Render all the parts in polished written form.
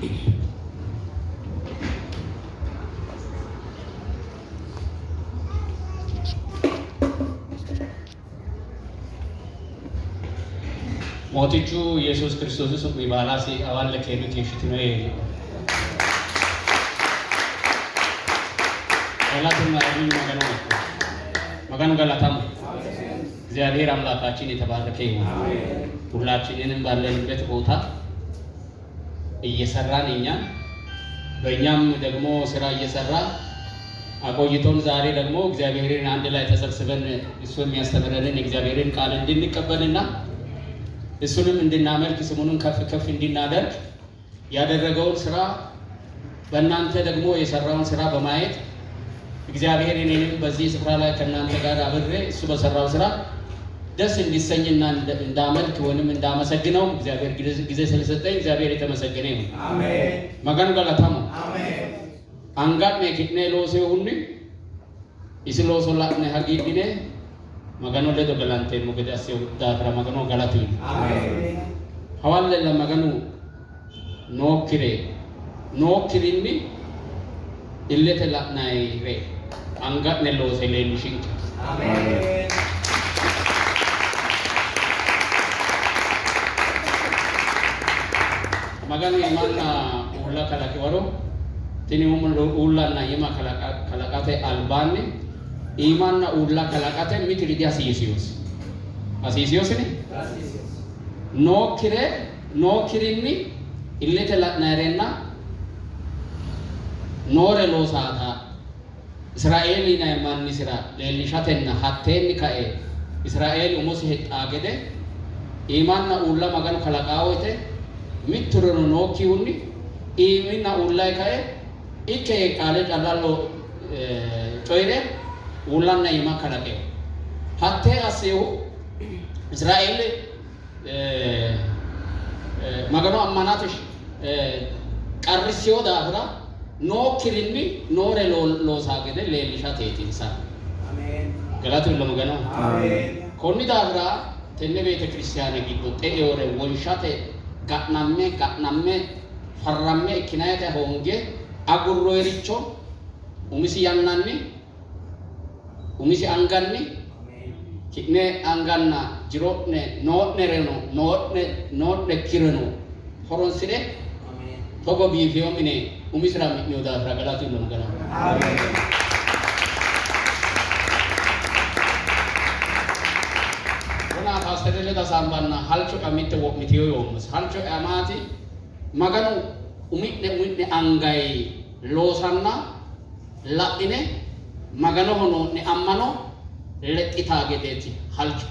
ሞቲቹ ኢየሱስ ክርስቶስ ሱቅ ይባላሲ አዋለ ከሉት ይሽትነ ገላትና አብይ መገኑ ገላታም እግዚአብሔር አምላካችን የተባረከ ይሁን። ሁላችንንም ባለንበት ቦታ እየሰራን በእኛም ደግሞ ስራ እየሰራ አቆይቶን ዛሬ ደግሞ እግዚአብሔርን አንድ ላይ ተሰብስበን እሱ የሚያስተምረንን እግዚአብሔርን ቃል እንድንቀበልና እሱንም እንድናመልክ ስሙንም ከፍ ከፍ እንድናደርግ ያደረገውን ስራ በእናንተ ደግሞ የሰራውን ስራ በማየት እግዚአብሔር እኔንም በዚህ ስፍራ ላይ ከእናንተ ጋር አብሬ እሱ በሰራው ስራ ደስ እንዲሰኝና እንዳመልክ ወይንም እንዳመሰግነው እግዚአብሔር ጊዜ ስለሰጠኝ እግዚአብሔር የተመሰገነ ይሁን። አሜን። መገኑ ገላታሙ አሜን። አንጋት ነክኔ ሎሴ ሁኒ ኢስሎሶላኔ ሀጊዲኔ magano ledo galante mo gede asio datra magano galati amen hawalle la magano no kirinni illete la nai re angat nello se le nishin amen magano imanna ulla kala ke waro tini umul ulla na yema kala kate albani imanna ulla kalaqate mitri di asisios ni no kirinni illete la narenna nore lo saata israeli na manni sira lelishatenna hattenni kae israeli umusi hetagede imanna ulla maganu kalaqawote mitruno no kiunni iminna ulla kae ikke kale dalalo coire ulanna yima kalaqe hatte aseu Israel magano ammanatish qarrisyo daafira no kirinni nore lo saagede leelishateetinsa amen galatu lo magano amen konni daafira tenne beete kristiyaane giddo xe'eore wonshate ga'namme farramme ikkinayate honge agurroyricho umisi yannanni umisi anganni kine anganna jirotne notne kireno horonsire togo biifio mine umisira mi oda ragalatu no magana amen wana pastorele da sambanna halcho kamitte wo mitiyo yomus halcho amati maganu umidne angai losanna la'ine magano hono ne ammano leqita gedeti halcho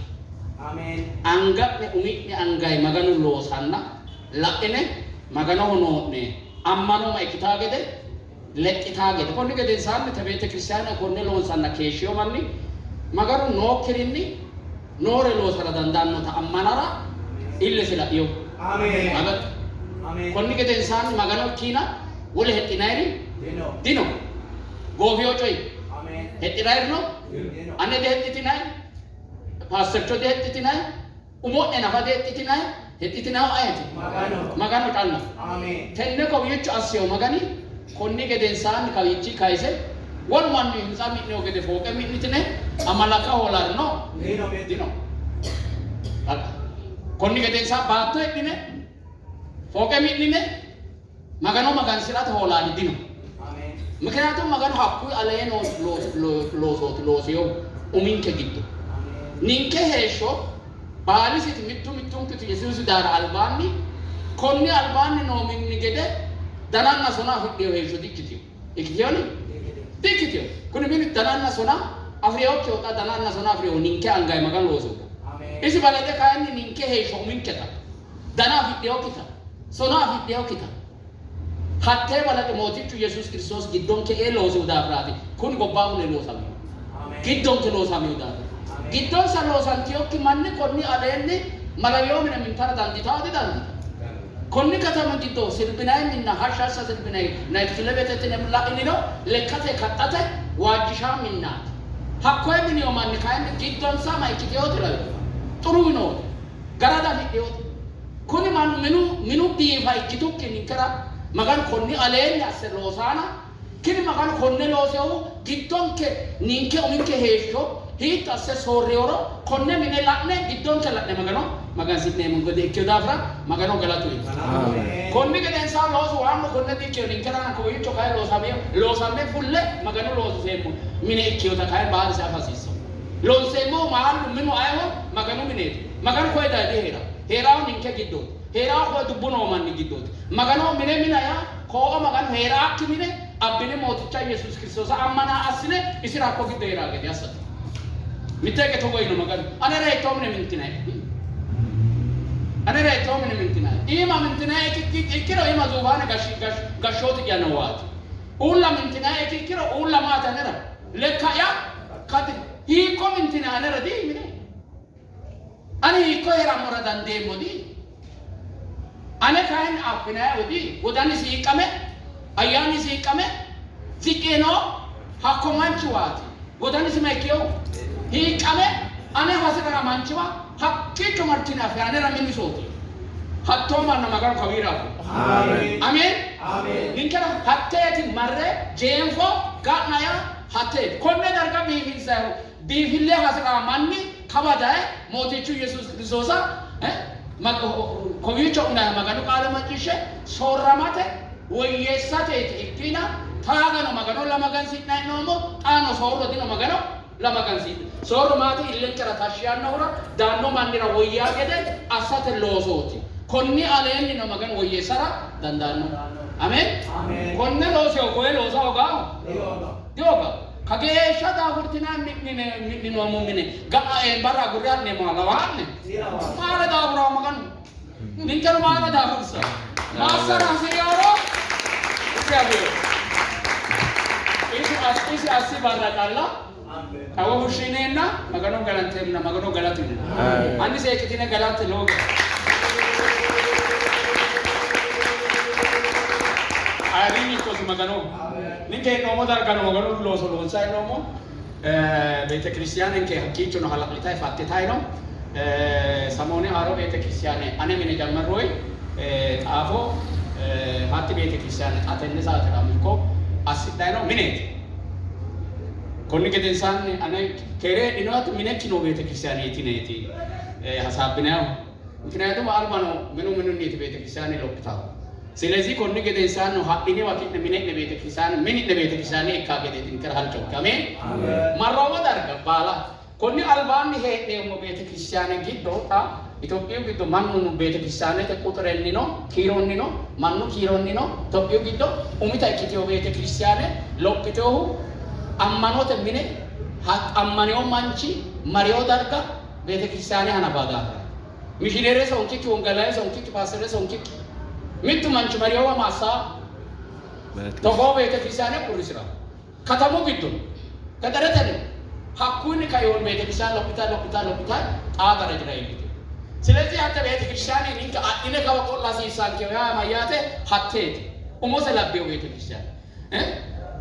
amen angatne umidne angai maganu losanna la'ine magano hono ne ammano ma ikita gede leqita gede konni gede sanne tabete kristiyana konne losanna keeshiyo manni maganu no kirinni nore losara dandanno ta ammanara ille sila yo amen amen konni gede sanne magano kina wole hetinairi dino gofio coy hetirairno ane de hettinai pastor de hettinai umo ena fade hettinai hettinai ayati magano tanna amen tenne ko wiichu asio magani konni geden san kawichi kaise won manni insami no gede foke minitine amalaka holarno dino konni geden sa baatto edine foke minine magano magan sirat holani dino ምክንያቱም magano hakku aleno loosio uminke giddo ninke heesho baalisit mittunkitu yesus dara albanni konni albanni no minni gede dananna sona fiddeyo heesho dikkitiyo kuni min dananna sona afriyo kyota dananna sona afriyo ninke angai magano looso isi balade kayanni ninke heesho uminketa dana fiddeyo kita sona fiddeyo kita hatte balade mootichu yesus kristos giddonke loosu daafiraati kun gobbaamune loosami giddonke loosami daafira giddon sa loosantiyokki manni konni aleenni malayoomine mintara danditaati dandita konni katama giddo sirbinayi minna hashshassa sirbinayi nayt kilebetetine la'inino lekkate kaxxate waajjishaa minnaati hakkoye miniyo manni kayinni giddonsa mayikkitiyoote layo xuruminooti garada fidhiyoote kuni mannu minu biifa ikkitukki ninkera maganu konni aleenni asse loosana kini maganu konne loosehu giddonke ninke uminke heeshsho hiitto asse soorreero konne mine la'ne giddonke la'ne maganu sinneemmo gode ikkeo daafira maganu galatu konni gedensaa loosu waanno konne dikkeo ninkerana kowiicho kae loosame fulle maganu looseemmo mine ikkeota kae baalisi afasiisso loonseemmo maalu minu ayeho maganu mineeti maganu koye daade heeraaho ninke giddooti heeraaho koye dubbu noo manni giddooti maganu mine minaya koo maganu heeraakki mine abbine mooticha Yesuus Kiristoosa ammanaa assine isira hakko giddo heeraa gede assate mitteege togoyino maganu anera hittoomine mintinaye anera hittoomine mintinaye ima mintinaye ikkiro ima zuufaane gashshooti jannowaati uulla mintinaye ikkiro uulla maati anera lekkaya kati hiikko mintinaye anera di mine ani hiikko heerammora dandeemmo di ane kayin affinaye odi godani siiqqame ayyaani siiqqame ziqqino hakko manchiwaati godani simeekkeyo hiiqqame ane hasirana manchiwa hakkicho martina fe anera minisooti hattoo manna maganu kawiiraafu amen ninkera hatteeti marre jeenfo ga'naya hatteeti konne darga biifilsahu biifille hasirana manni kabadaye mootichu Yesuus Kiristoosa kowiicho unaya maganu qaale macciishshe soorramate woyyeessateeti ikkina taagano magano lamagansi'nayi noomo xaano soorro dino magano lamagansi'ne soorro maati illenkera tashshiyannohura daanno mannira woyyaa gede assate loosooti konni aleenni no maganu woyyeessara dandaanno amen konne looseho koye loosa hogaaho dioga kageeshsha daafurtinaa mi'ninoomo mine ga'a barra gurre ha'neemo lawaanne maala daafuraho maganu ninkeno maala daafursa maassara hasi'yaaro isi assi barra qalla kawo hushineenna magano galanteemna magano galatinna anni seekkitine galante looge ayadini kosi magano ninke noomo dargano magano looso loonsa noomo beete kristiyaane nke hakkiichono halaqlitae fattitae no samoone haaro beete kristiyaane ane mine jammarroy xaafo hatti beete kristiyaane atenne saatira mikko assidhayi no mineeti konni gedensaanni ane kere dhinoati minekkino beete kristiyaaniitineeti hasaabbinayo ምክንያቱም አርባ ነው ምኑ እንዴት ቤተ ክርስቲያን ይሎክታው ስለዚህ ኮን ገደንሳን ነው ሀዲኔ ወኪት ምን ነው ቤተ ክርስቲያን ምን ነው ቤተ ክርስቲያን ይካገደት እንከራልቸው አሜን ማራው ዳርጋ ባላ ኮን አልባን ይሄ ነው ቤተ ክርስቲያን ግዶታ ኢትዮጵያው ግዶ ማኑ ነው ቤተ ክርስቲያን ተቆጥረኒ ነው ኪሮኒ ነው ማኑ ኪሮኒ ነው ኢትዮጵያው ግዶ ኡሚታ ኢትዮጵያው ቤተ ክርስቲያን ሎክቴው አማኖተ ምን አማኔው ማንቺ ማሪዮ ዳርጋ ቤተ ክርስቲያን አናባጋ mishinere sonki chungalaye sonki pasere sonki mitu manchi mariyawa masa togo bete krisane kurisira katamu giddu kadaratane hakuni kayon bete krisane hospital agara jirai ስለዚህ አንተ ቤተ ክርስቲያን እንካ አጥነ ከወቆላ ሲሳንከው ያ ማያተ ሀቴት ኡሞሰ ለቤው ቤተ ክርስቲያን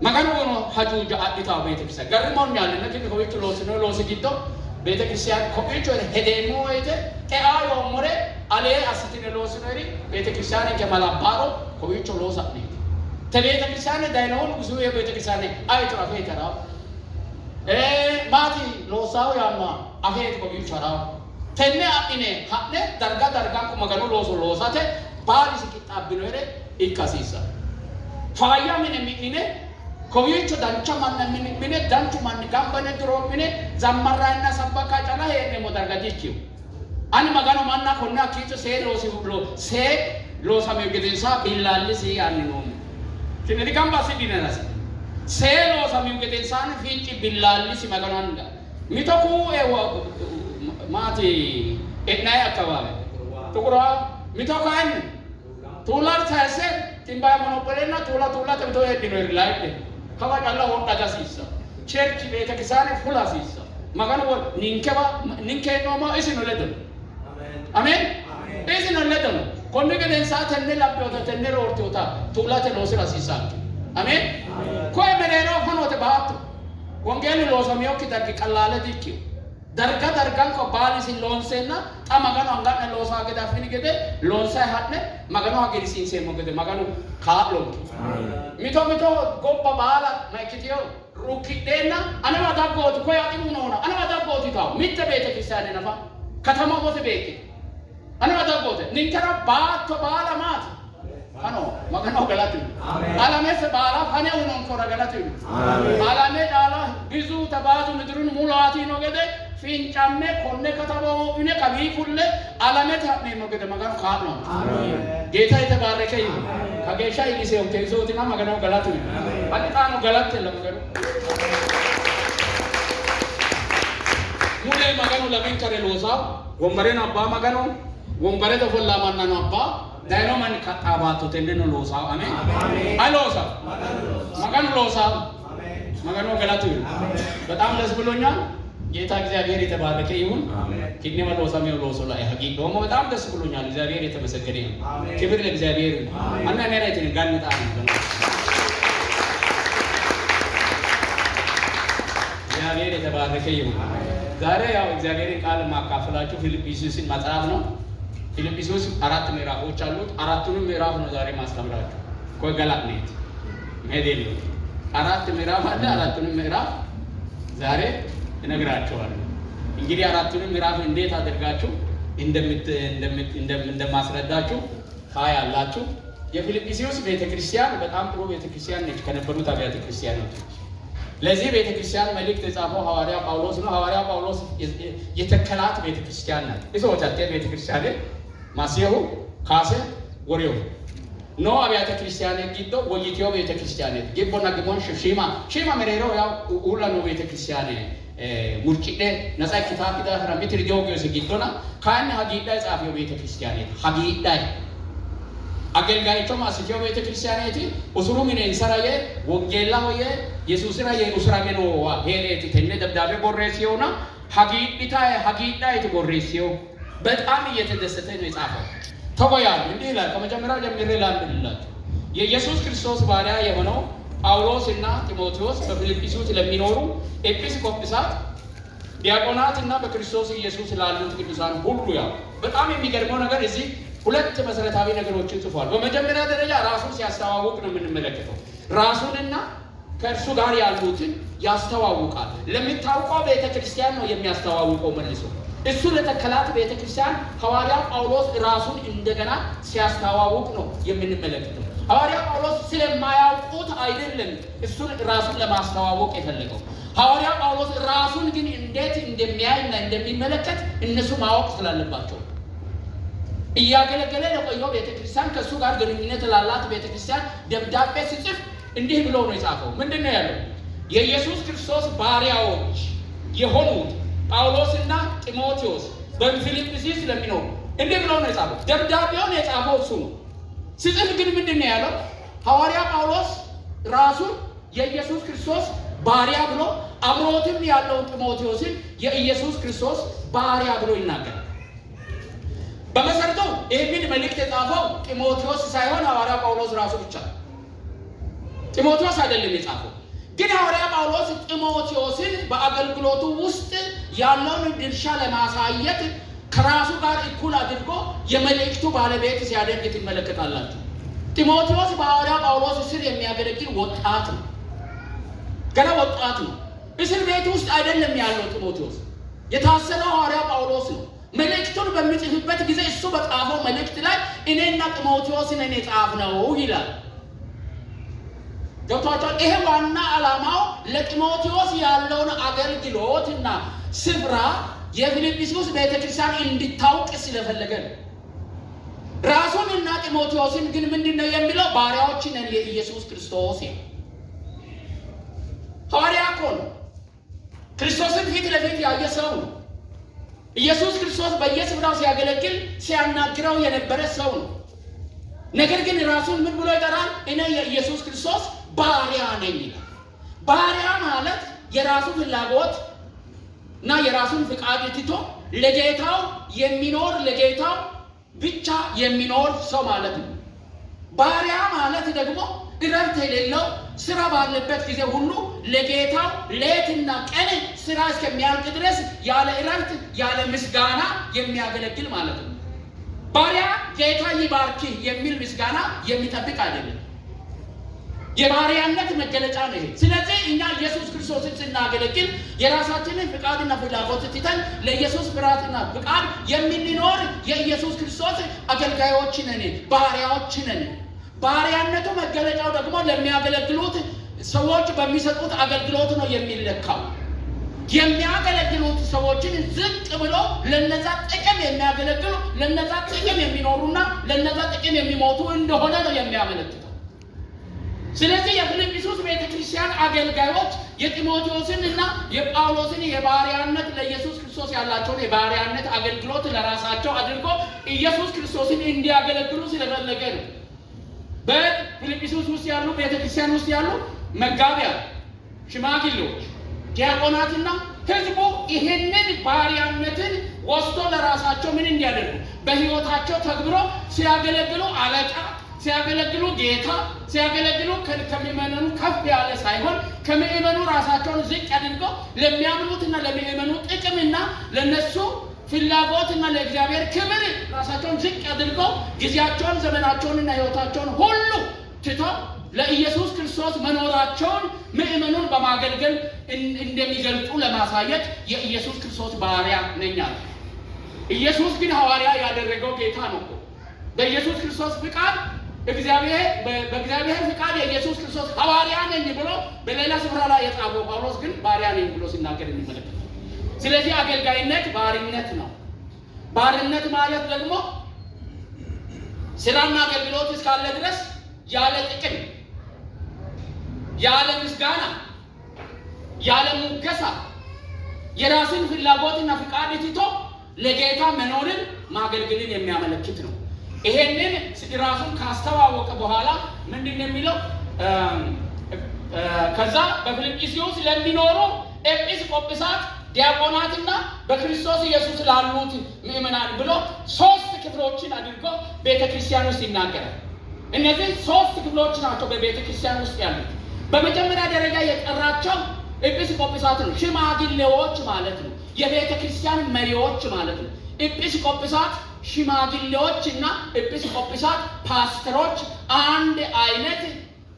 ማጋኑ ነው ሀጁጃ አጥታ ቤተ ክርስቲያን ገርሞን ያለነ ግን ኮዊቹ ሎስ ጊዶ ቤተ ክርስቲያን ኮዊቹ ሄደሞ ወይተ ኤአዮ ሞሬ አለ አስተነ ሎስ ነሪ ቤተ ክርስቲያን ከማላባሮ ኮዊቹ ሎስ አጥኒ ተቤተ ክርስቲያን ዳይኖን ብዙ የቤተ ክርስቲያን አይትራ ፈይተራ ማቲ ሎሳው ያማ አፌት ኮዊቹ አራው tenne apine hadne darga ko magano loosate baali sikitabino ere ikkasisa faaya mine kowicho dancha manna mine danchu manni gambane duro mine zammarraina sabbaka cala heenne mo darga dikkiu ani magano manna konna kicho se loosame gedensa billalli si anni no tinedi gamba sidinasi se loosame gedensa ni finci billalli si magano anda mitoku mati etnaya akawabe tukura mitokan tular thase timba monopolena tula temto edino light kawa alla honda gasisa church beta kisane fula sisa magano ninke no ma isino ledon amen isino ledon konne geden sa tenne labbota tenne rortiota tula te no sira sisa amen ko meneno honote baat wongeli lo samyo kitaki kallale dikki dargan ko baali sin lonsenna ta magano anganne losa gede afini gede lonsa hadne magano hagiri sin semo gede magano kaadlo mito goppa baala maikitiyo rukidena anama dagot ko ya timunona anama dagot taw mitte bete kisane nafa katama bote beke anama dagot ninkara baatto baala maat ano magano galatu alame se baala fane unon ko galatu alame dala bizu tabazu midrun mulati no gede finchamme konne katabo ine kabi kulle alame tamme no gede magano kaadno ጌታ የተባረከ ይሁን ከጌሻ ይሊሴው ተይዞትና magano galatu ባጣኑ galatu ለመገሩ ሙሌ magano ለቢንከረ ሎሳ ወንበሬን አባ magano ወንበሬ ተፈላ ማናኑ አባ ዳይኖ ማን ካጣባቱ ተንደነ ሎሳ አሜን አሎሳ magano ሎሳ magano galatu በጣም ደስ ብሎኛል ጌታ እግዚአብሔር የተባረከ ይሁን ኪኔ ወሎሳ ሎሶ ላይ ሀቂ ደግሞ በጣም ደስ ብሎኛል እግዚአብሔር የተመሰገነ ይሁን ክብር ለእግዚአብሔር አና ነራይትን ጋንጣ ነው እግዚአብሔር የተባረከ ይሁን ዛሬ ያው እግዚአብሔርን ቃል ማካፈላችሁ ፊልጵስዩስን መጽሐፍ ነው ፊልጵስዩስ 4 ምዕራፎች አሉት አራቱንም ምዕራፍ ነው ዛሬ ማስተምራችሁ ኮገላት ነው ሜዴል 4 ምዕራፍ አለ አራቱንም ምዕራፍ ዛሬ እነግራችኋለሁ እንግዲህ አራቱንም ምዕራፍ እንዴት አድርጋችሁ እንደማስረዳችሁ ታያላችሁ የፊልጵስዩስ ቤተክርስቲያን በጣም ጥሩ ቤተክርስቲያን ነች ከነበሩት አብያተ ክርስቲያኖች ለዚህ ቤተክርስቲያን መልእክት የጻፈው ሐዋርያ ጳውሎስ ነው ሐዋርያ ጳውሎስ የተከላት ቤተክርስቲያን ናት እሶታቴ ቤተክርስቲያን ማሲሁ ካሴ ወሪዮ ኖ አብያተ ክርስቲያን ጊዶ ወይቲዮ ቤተክርስቲያን ጊቦና ግሞን ሺማ መሬሮ ያው ሁላ ነው ቤተክርስቲያን ሙርጭደ ነፃ ኪታብ ዳራ ምትር ጆጊዮስ ጊዶና ካን ሀጊዳ ጻፊው ቤተክርስቲያን ሀጊዳ አገልጋይቶ ማስቲዮ ቤተክርስቲያናቲ ኡሱሩ ምን እንሰራየ ወንጌላ ሆየ ኢየሱስራ የኡስራገኖ ሄሬቲ ተነ ደብዳቤ ቦሬሲዮና ሀጊዳ የተቦሬሲዮ በጣም እየተደሰተ ነው የጻፈው ተቆያል እንዲህ ይላል ከመጀመሪያው ጀምሬ ላንብብላችሁ የኢየሱስ ክርስቶስ ባሪያ የሆነው ጳውሎስና ጢሞቴዎስ በፊልጵስዩስ ለሚኖሩ ኤጲስቆጶሳት ዲያቆናትና በክርስቶስ ኢየሱስ ላሉት ቅዱሳን ሁሉ ያው በጣም የሚገርመው ነገር እዚህ ሁለት መሰረታዊ ነገሮችን ጽፏል በመጀመሪያ ደረጃ ራሱን ሲያስተዋውቅ ነው የምንመለከተው ራሱንና ከእርሱ ጋር ያሉትን ያስተዋውቃል ለሚታወቀው ቤተክርስቲያን ነው የሚያስተዋውቀው መልሶ እሱ ለተከላት ቤተክርስቲያን ሐዋርያ ጳውሎስ ራሱን እንደገና ሲያስተዋውቅ ነው የምንመለከተው ሐዋርያ ጳውሎስ ስለማያውቁት አይደለም እሱን ራሱን ለማስተዋወቅ የፈለገው ሐዋርያ ጳውሎስ ራሱን ግን እንዴት እንደሚያይና እንደሚመለከት እነሱ ማወቅ ስላለባቸው እያገለገለ ለቆየው ቤተክርስቲያን ከሱ ጋር ግንኙነት ላላት ቤተክርስቲያን ደብዳቤ ሲጽፍ እንዲህ ብሎ ነው የጻፈው ምንድነው ያለው የኢየሱስ ክርስቶስ ባሪያዎች የሆኑት ጳውሎስና ጢሞቴዎስ በፊልጵስዩስ ለሚኖሩ እንዲህ ብሎ ነው የጻፈው ደብዳቤውን የጻፈው እሱ ነው ሲጽፍ ግን ምንድነው ያለው ሐዋርያ ጳውሎስ ራሱን የኢየሱስ ክርስቶስ ባሪያ ብሎ አብሮትም ያለው ጢሞቴዎስን የኢየሱስ ክርስቶስ ባሪያ ብሎ ይናገራል በመሰረቱ ይህንን መልእክት የጻፈው ጢሞቴዎስ ሳይሆን ሐዋርያ ጳውሎስ ራሱ ብቻ ጢሞቴዎስ አይደለም የጻፈው ግን ሐዋርያ ጳውሎስ ጢሞቴዎስን በአገልግሎቱ ውስጥ ያለውን ድርሻ ለማሳየት ከራሱ ጋር እኩል አድርጎ የመልእክቱ ባለቤት ሲያደርግ ትመለከታላችሁ ጢሞቴዎስ በሐዋርያ ጳውሎስ ስር የሚያገለግል ወጣት ነው ገና ወጣት ነው እስር ቤት ውስጥ አይደለም ያለው ጢሞቴዎስ የታሰረው ሐዋርያ ጳውሎስ ነው መልእክቱን በሚጽፍበት ጊዜ እሱ በጻፈው መልእክት ላይ እኔና ጢሞቴዎስ ነን የጻፍነው ይላል ገብቷችኋል ይሄ ዋና ዓላማው ለጢሞቴዎስ ያለውን አገልግሎትና ስፍራ የፊልጵስዩስ ቤተክርስቲያን እንድታውቅ ስለፈለገ ነው ራሱንና ጢሞቴዎስን ግን ምንድነው የሚለው ባሪያዎች ነን የኢየሱስ ክርስቶስ ሐዋርያ ኮን ክርስቶስን ፊት ለፊት ያየ ሰው ነው ኢየሱስ ክርስቶስ በየስፍራው ሲያገለግል ሲያናግረው የነበረ ሰው ነው ነገር ግን ራሱን ምን ብሎ ይጠራል እኔ የኢየሱስ ክርስቶስ ባሪያ ነኝ ይላል ባሪያ ማለት የራሱ ፍላጎት እና የራሱን ፍቃድ ትቶ ለጌታው የሚኖር ለጌታው ብቻ የሚኖር ሰው ማለት ነው ባሪያ ማለት ደግሞ እረፍት የሌለው ስራ ባለበት ጊዜ ሁሉ ለጌታው ሌትና ቀን ስራ እስከሚያልቅ ድረስ ያለ እረፍት ያለ ምስጋና የሚያገለግል ማለት ነው። ባሪያ ጌታ ይባርክ የሚል ምስጋና የሚጠብቅ አይደለም። የባሪያነት መገለጫ ነው። ስለዚህ እኛ ኢየሱስ ክርስቶስን ስናገለግል የራሳችንን ፍቃድና ፍላጎት ትተን ለኢየሱስ ፍቃድና ፍቃድ የምንኖር የኢየሱስ ክርስቶስ አገልጋዮች ነን፣ ባሪያዎች ነን። ባሪያነቱ መገለጫው ደግሞ ለሚያገለግሉት ሰዎች በሚሰጡት አገልግሎት ነው የሚለካው። የሚያገለግሉት ሰዎችን ዝቅ ብሎ ለነዛ ጥቅም የሚያገለግሉ ለነዛ ጥቅም የሚኖሩና ለነዛ ጥቅም የሚሞቱ እንደሆነ ነው የሚያመለክተው። ስለዚህ የፊልጵስዩስ ቤተክርስቲያን አገልጋዮች የጢሞቴዎስን እና የጳውሎስን የባሪያነት ለኢየሱስ ክርስቶስ ያላቸውን የባሪያነት አገልግሎት ለራሳቸው አድርጎ ኢየሱስ ክርስቶስን እንዲያገለግሉ ስለፈለገ ነው። በፊልጵስዩስ ውስጥ ያሉ ቤተክርስቲያን ውስጥ ያሉ መጋቢያን፣ ሽማግሌዎች፣ ዲያቆናትና ህዝቡ ይሄንን ባሪያነትን ወስዶ ለራሳቸው ምን እንዲያደርጉ በህይወታቸው ተግብሮ ሲያገለግሉ አለቃ ሲያገለግሉ ጌታ ሲያገለግሉ ከሚመኑ ከፍ ያለ ሳይሆን ከሚመኑ ራሳቸውን ዝቅ አድርገው ለሚያምኑትና ለሚመኑ ጥቅምና ለነሱ ፍላጎትና ለእግዚአብሔር ክብር ራሳቸውን ዝቅ አድርገው ጊዜያቸውን ዘመናቸውንና ህይወታቸውን ሁሉ ትተው ለኢየሱስ ክርስቶስ መኖራቸውን ምእመኑን በማገልገል እንደሚገልጡ ለማሳየት የኢየሱስ ክርስቶስ ባሪያ ነኝ አለ። ኢየሱስ ግን ሐዋርያ ያደረገው ጌታ ነው። በኢየሱስ ክርስቶስ ፍቃድ በእግዚአብሔር ፍቃድ የኢየሱስ ክርስቶስ ሐዋርያ ነኝ ብሎ በሌላ ስፍራ ላይ የጻፈው ጳውሎስ ግን ባሪያ ነኝ ብሎ ሲናገር እንመለከታለን። ስለዚህ አገልጋይነት ባርነት ነው። ባርነት ማለት ደግሞ ስራና አገልግሎት እስካለ ድረስ ያለ ጥቅም፣ ያለ ምስጋና፣ ያለ ሙገሳ የራስን ፍላጎትና ፍቃድ ትቶ ለጌታ መኖርን ማገልገልን የሚያመለክት ነው። ይሄንን ራሱን ካስተዋወቀ በኋላ ምንድነው የሚለው? ከዛ በፊልጵስዩስ ለሚኖሩ ኤጲስቆጶሳት፣ ዲያቆናትና በክርስቶስ ኢየሱስ ላሉት ምእመናን ብሎ 3 ክፍሎችን አድርጎ ቤተክርስቲያን ውስጥ ይናገራል። እነዚህ 3 ክፍሎች ናቸው በቤተክርስቲያን ውስጥ ያሉት። በመጀመሪያ ደረጃ የጠራቸው ኤጲስቆጶሳት ነው። ሽማግሌዎች ማለት ነው። የቤተክርስቲያን መሪዎች ማለት ነው። ኤጲስቆጶሳት ሽማግሌዎች እና ኤጲስቆጶሳት ፓስተሮች አንድ አይነት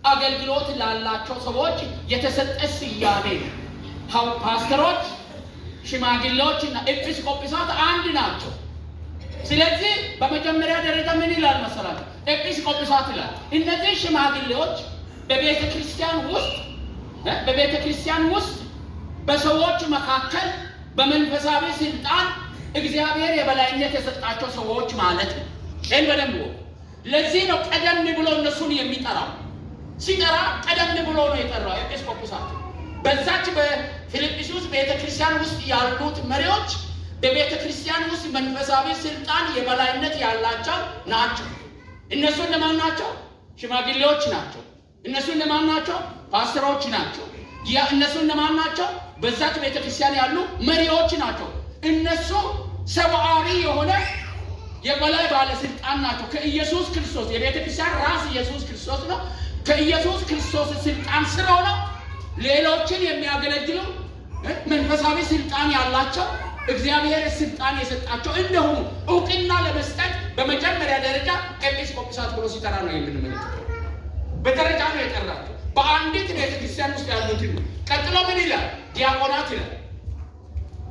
አገልግሎት ላላቸው ሰዎች የተሰጠ ስያሜ ነው። ፓስተሮች፣ ሽማግሌዎች እና ኤጲስቆጶሳት አንድ ናቸው። ስለዚህ በመጀመሪያ ደረጃ ምን ይላል መሰላችሁ? ኤጲስቆጶሳት ይላል። እነዚህ ሽማግሌዎች በቤተክርስቲያን ውስጥ በሰዎች መካከል በመንፈሳዊ ስልጣን እግዚአብሔር የበላይነት የሰጣቸው ሰዎች ማለት ነው። ይህን በደንብ ለዚህ ነው ቀደም ብሎ እነሱን የሚጠራው። ሲጠራ ቀደም ብሎ ነው የጠራው ኤጲስቆጶሳት። በዛች በፊልጵስዩስ ቤተክርስቲያን ውስጥ ያሉት መሪዎች በቤተክርስቲያን ውስጥ መንፈሳዊ ስልጣን የበላይነት ያላቸው ናቸው። እነሱ እነማን ናቸው? ሽማግሌዎች ናቸው። እነሱ እነማን ናቸው? ፓስተሮች ናቸው። እነሱ እነማን ናቸው? በዛች ቤተክርስቲያን ያሉ መሪዎች ናቸው። እነሱ ሰብአዊ የሆነ የበላይ ባለስልጣን ናቸው። ከኢየሱስ ክርስቶስ የቤተክርስቲያን ራስ ኢየሱስ ክርስቶስ ነው። ከኢየሱስ ክርስቶስ ስልጣን ስር ሆነው ሌሎችን የሚያገለግሉ መንፈሳዊ ስልጣን ያላቸው እግዚአብሔር ስልጣን የሰጣቸው እንደሆኑ እውቅና ለመስጠት በመጀመሪያ ደረጃ ኤጲስቆጶሳት ብሎ ሲጠራ ነው የምንመለከተው። በደረጃ ነው የጠራቸው። በአንዲት ቤተክርስቲያን ውስጥ ያሉትን ቀጥሎ ምን ይላል? ዲያቆናት ይላል።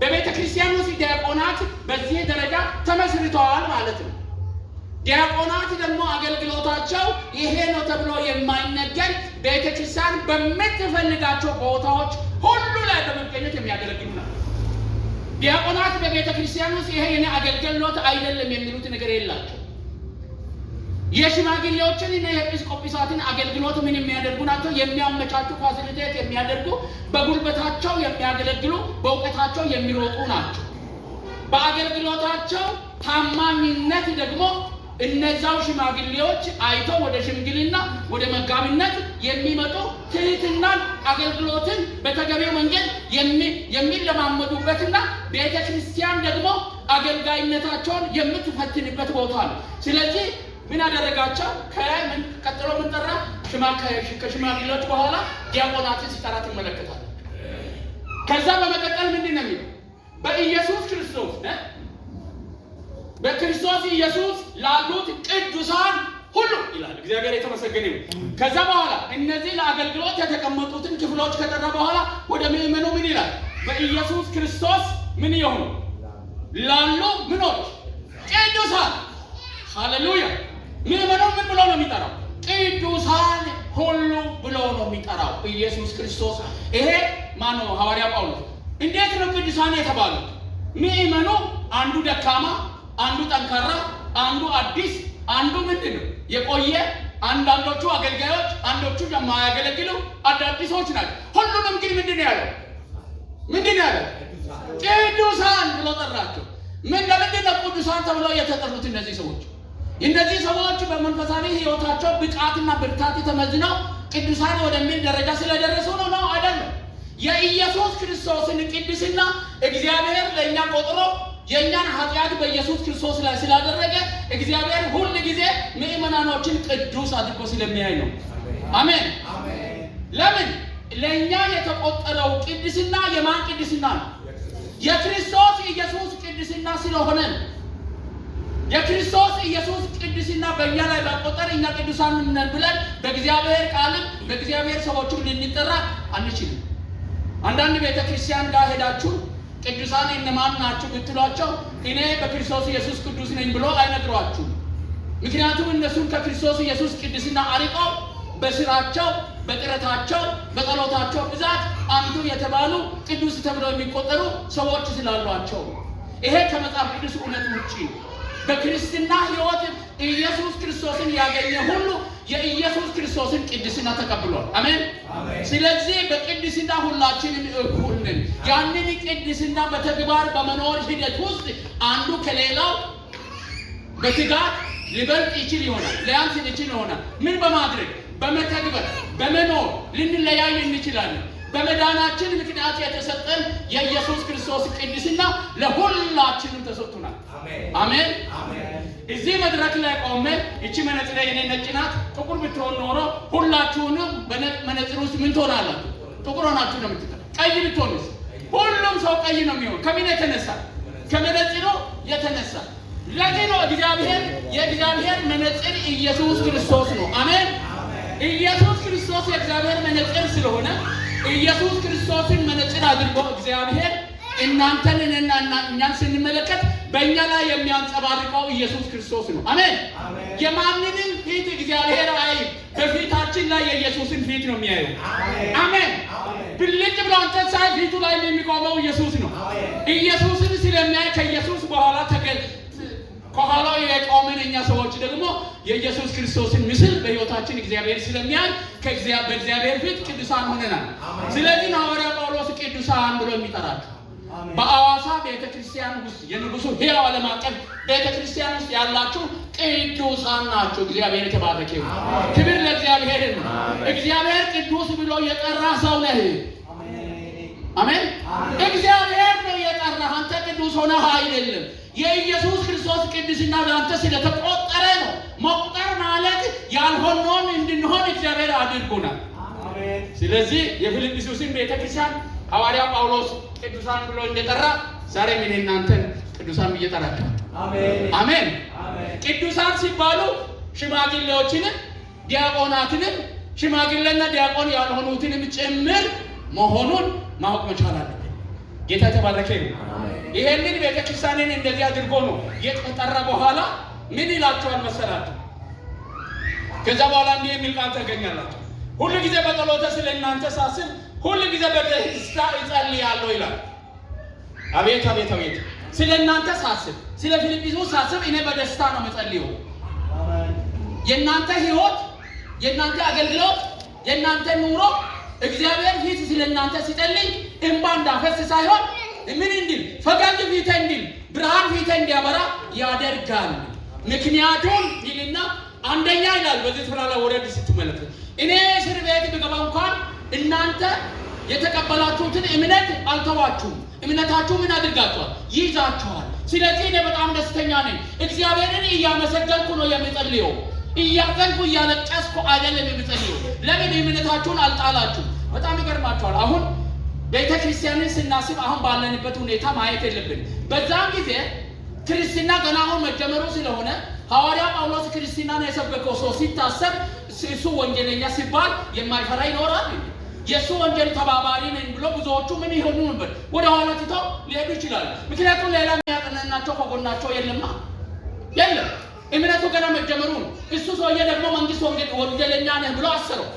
በቤተክርስቲያን ውስጥ ዲያቆናት በዚህ ደረጃ ተመስርተዋል ማለት ነው። ዲያቆናት ደግሞ አገልግሎታቸው ይሄ ነው ተብሎ የማይነገር ቤተክርስቲያን በምትፈልጋቸው ቦታዎች ሁሉ ላይ በመገኘት የሚያገለግሉ ናቸው። ዲያቆናት በቤተክርስቲያን ውስጥ ይሄ የኔ አገልግሎት አይደለም የሚሉት ነገር የላቸው። የሽማግሌዎችን እና የኤጲስቆጶሳትን አገልግሎት ምን የሚያደርጉ ናቸው? የሚያመቻቹ፣ ፋሲሊቴት የሚያደርጉ፣ በጉልበታቸው የሚያገለግሉ፣ በእውቀታቸው የሚሮጡ ናቸው። በአገልግሎታቸው ታማኝነት ደግሞ እነዛው ሽማግሌዎች አይተው ወደ ሽምግልና ወደ መጋቢነት የሚመጡ ትህትናን አገልግሎትን በተገቢው መንገድ የሚለማመዱበትና ቤተክርስቲያን ደግሞ አገልጋይነታቸውን የምትፈትንበት ቦታ ነው። ስለዚህ ምን አደረጋቸው? ከምን ቀጥሎ ምን ጠራ? ከሽማግሌዎች በኋላ ዲያቆናትን ሲጠራ ትመለከታለህ። ከዛ በመቀጠል ምንድን ነው የሚለው? በኢየሱስ ክርስቶስ በክርስቶስ ኢየሱስ ላሉት ቅዱሳን ሁሉ ይላል። እግዚአብሔር የተመሰገነ ይሁን። ከዛ በኋላ እነዚህ ለአገልግሎት የተቀመጡትን ክፍሎች ከጠራ በኋላ ወደ ምእመኑ ምን ይላል? በኢየሱስ ክርስቶስ ምን ይሁኑ ላሉ ምኖች ቅዱሳን። ሃሌሉያ። ምእመኑ ምን ብሎ ነው የሚጠራው? ቅዱሳን ሁሉ ብሎ ነው የሚጠራው ኢየሱስ ክርስቶስ። ይሄ ማን ነው? ሐዋርያ ጳውሎስ። እንዴት ነው ቅዱሳን የተባሉት? ምእመኑ አንዱ ደካማ፣ አንዱ ጠንካራ፣ አንዱ አዲስ፣ አንዱ ምንድን ነው የቆየ፣ አንዳንዶቹ አገልጋዮች፣ አንዶቹ የማያገለግሉ አዳዲሶች ናቸው። ሁሉንም ግን ምንድን ነው ያለው? ቅዱሳን ብሎ ጠራቸው። ለምንድን ነው ቅዱሳን ተብለው የተጠሩት? እነዚህ ሰዎች በመንፈሳዊ ሕይወታቸው ብቃትና ብርታት ተመዝነው ቅዱሳን ወደሚል ደረጃ ስለደረሱ ነው? አይደለም። የኢየሱስ ክርስቶስን ቅድስና እግዚአብሔር ለእኛ ቆጥሮ የእኛን ኃጢአት በኢየሱስ ክርስቶስ ላይ ስላደረገ እግዚአብሔር ሁል ጊዜ ምእመናኖችን ቅዱስ አድርጎ ስለሚያይ ነው። አሜን። ለምን? ለእኛ የተቆጠረው ቅድስና የማን ቅድስና ነው? የክርስቶስ ኢየሱስ ቅድስና ስለሆነ ነው። የክርስቶስ ኢየሱስ ቅድስና በእኛ ላይ ባቆጠር እኛ ቅዱሳን ነን ብለን በእግዚአብሔር ቃልም በእግዚአብሔር ሰዎችም ልንጠራ አንችልም። አንዳንድ ቤተ ክርስቲያን ጋር ሄዳችሁ ቅዱሳን እነማን ናችሁ ብትሏቸው እኔ በክርስቶስ ኢየሱስ ቅዱስ ነኝ ብሎ አይነግሯችሁም። ምክንያቱም እነሱን ከክርስቶስ ኢየሱስ ቅድስና አርቀው በስራቸው፣ በጥረታቸው፣ በጸሎታቸው ብዛት አንቱ የተባሉ ቅዱስ ተብለው የሚቆጠሩ ሰዎች ስላሏቸው ይሄ ከመጽሐፍ ቅዱስ እውነት ውጪ ነው። በክርስትና ሕይወት ኢየሱስ ክርስቶስን ያገኘ ሁሉ የኢየሱስ ክርስቶስን ቅድስና ተቀብሏል። አሜን። ስለዚህ በቅድስና ሁላችንም እኩል ነን። ያንን ቅድስና በተግባር በመኖር ሂደት ውስጥ አንዱ ከሌላው በትጋት ሊበልጥ ይችል ይሆናል፣ ሊያንስ ይችል ይሆናል። ምን በማድረግ በመተግበር በመኖር ልንለያይ እንችላለን። በመዳናችን ምክንያት የተሰጠን የኢየሱስ ክርስቶስ ቅድስና ለሁላችንም ተሰጥቶናል። አሜን። እዚህ መድረክ ላይ ቆሜ እቺ መነጽር የኔ ነጭ ናት፣ ጥቁር ብትሆን ኖሮ ሁላችሁንም በመነጽር ውስጥ ምን ትሆናላችሁ? ጥቁር ሆናችሁ ነው የምትቀር። ቀይ ብትሆንስ? ሁሉም ሰው ቀይ ነው የሚሆን። ከምን የተነሳ? ከመነጽሩ የተነሳ። ለዚህ ነው የእግዚአብሔር መነጽር ኢየሱስ ክርስቶስ ነው። አሜን። ኢየሱስ ክርስቶስ የእግዚአብሔር መነጽር ስለሆነ ኢየሱስ ክርስቶስን መነጽር አድርጎ እግዚአብሔር እናንተንና እኛን ስንመለከት በእኛ ላይ የሚያንጸባርቀው ኢየሱስ ክርስቶስ ነው። አሜን። የማንንም ፊት እግዚአብሔር አይም፣ በፊታችን ላይ የኢየሱስን ፊት ነው የሚያየው። አሜን። ብልጭ ብሎ አንተ ሳይ ፊቱ ላይ የሚቆመው ኢየሱስ ነው። ኢየሱስን ስለሚያይ ከኢየሱስ በኋላ ከኋላው የቆምን እኛ ሰዎች ደግሞ የኢየሱስ ክርስቶስን ምስል በሕይወታችን እግዚአብሔር ስለሚያይ በእግዚአብሔር ፊት ቅዱሳን ሆነናል። ስለዚህ ሐዋርያ ጳውሎስ ቅዱሳን ብሎ የሚጠራቸው በአዋሳ ቤተክርስቲያን ውስጥ የንጉሱ ሕያው ዓለም አቀፍ ቤተክርስቲያን ውስጥ ያላችሁ ቅዱሳን ናቸው። እግዚአብሔር የተባረከ ይሁን። ክብር ለእግዚአብሔር ነው። እግዚአብሔር ቅዱስ ብሎ የጠራ ሰው ነህ። አሜን። እግዚአብሔር ነው የጠራህ። አንተ ቅዱስ ሆነህ አይደለም። የኢየሱስ ክርስቶስ ቅድስና ለአንተ ስለተቆጠረ ነው። መቁጠር ማለት ያልሆነውን እንድንሆን እግዚአብሔር አድርጎናል። ስለዚህ የፊልጵስዩስን ቤተክርስቲያን ሐዋርያ ጳውሎስ ቅዱሳን ብሎ እንደጠራ ዛሬ ምን እናንተን ቅዱሳን እየጠራችሁ አሜን። ቅዱሳን ሲባሉ ሽማግሌዎችንም ዲያቆናትንም ሽማግሌና ዲያቆን ያልሆኑትንም ጭምር መሆኑን ማወቅ መቻል አለብን። ጌታ ተባረከ ይሁን። ይሄንን ቤተክርስቲያንን እንደዚህ አድርጎ ነው የጠራ። በኋላ ምን ይላቸዋል መሰላችሁ? ከዛ በኋላ እንዲህ የሚል ቃል ታገኛላችሁ። ሁሉ ጊዜ በጸሎቴ ስለ እናንተ ሳስብ ሁሉ ጊዜ በደስታ እጸልያለሁ ይላል። አቤት አቤት አቤት! ስለ እናንተ ሳስብ፣ ስለ ፊልጵስዩስ ሳስብ እኔ በደስታ ነው የምጸልየው። የእናንተ ሕይወት፣ የእናንተ አገልግሎት፣ የእናንተ ኑሮ እግዚአብሔር ፊት ስለ እናንተ ሲጸልይ እንባ እንዳፈስ ሳይሆን ምን እንዲል ፈገግ ፊት እንዲል ብርሃን ፊት እንዲያበራ ያደርጋል። ምክንያቱም ይልና አንደኛ ይላል በዚህ ስፍራ ላይ ወረድ ስትመለከቱ እኔ እስር ቤት ብገባ እንኳን እናንተ የተቀበላችሁትን እምነት አልተዋችሁም። እምነታችሁ ምን አድርጋችኋል? ይዛችኋል። ስለዚህ እኔ በጣም ደስተኛ ነኝ። እግዚአብሔርን እያመሰገንኩ ነው የምጸልየው። እያዘንኩ እያለቀስኩ አይደለም የምጸልየው። ለምን እምነታችሁን አልጣላችሁ? በጣም ይገርማችኋል። አሁን ቤተ ክርስቲያንን ስናስብ አሁን ባለንበት ሁኔታ ማየት የለብን። በዛም ጊዜ ክርስትና ገና አሁን መጀመሩ ስለሆነ ሐዋርያ ጳውሎስ ክርስትናን የሰበከው ሰው ሲታሰብ እሱ ወንጀለኛ ሲባል የማይፈራ ይኖራል። የሱ ወንጀል ተባባሪ ነኝ ብሎ ብዙዎቹ ምን ይሆኑ ነበር? ወደ ኋላ ትተው ሊሄዱ ይችላሉ። ምክንያቱም ሌላ የሚያቀናናቸው ከጎናቸው የለም። እምነቱ ገና መጀመሩ ነው። እሱ ሰውዬ ደግሞ መንግስት ወንጀለኛ ነህ ብሎ አሰረው።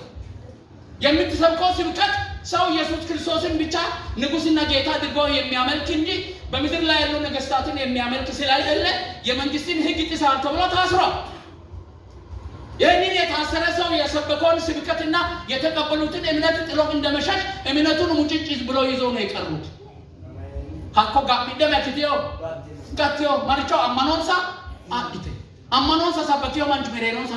የምትሰብከው ስብከት ሰው ኢየሱስ ክርስቶስን ብቻ ንጉስና ጌታ አድርጎ የሚያመልክ እንጂ በምድር ላይ ያሉ ነገስታትን የሚያመልክ ስላይደለ የመንግስትን ሕግ ጥሰሃል ተብሎ ታስሯል። ይህንን የታሰረ ሰው የሰበከውን ስብከትና የተቀበሉትን እምነት ጥሎ እንደመሸሽ እምነቱን ሙጭጭ ብሎ ይዞ ነው የቀሩት። ሀኮ ጋቢደ መክቲዮ ጋቲዮ ማርቾ አማኖንሳ አዲተ አማኖንሳ ሰበኪዮ ማንጅ መሬኖንሳ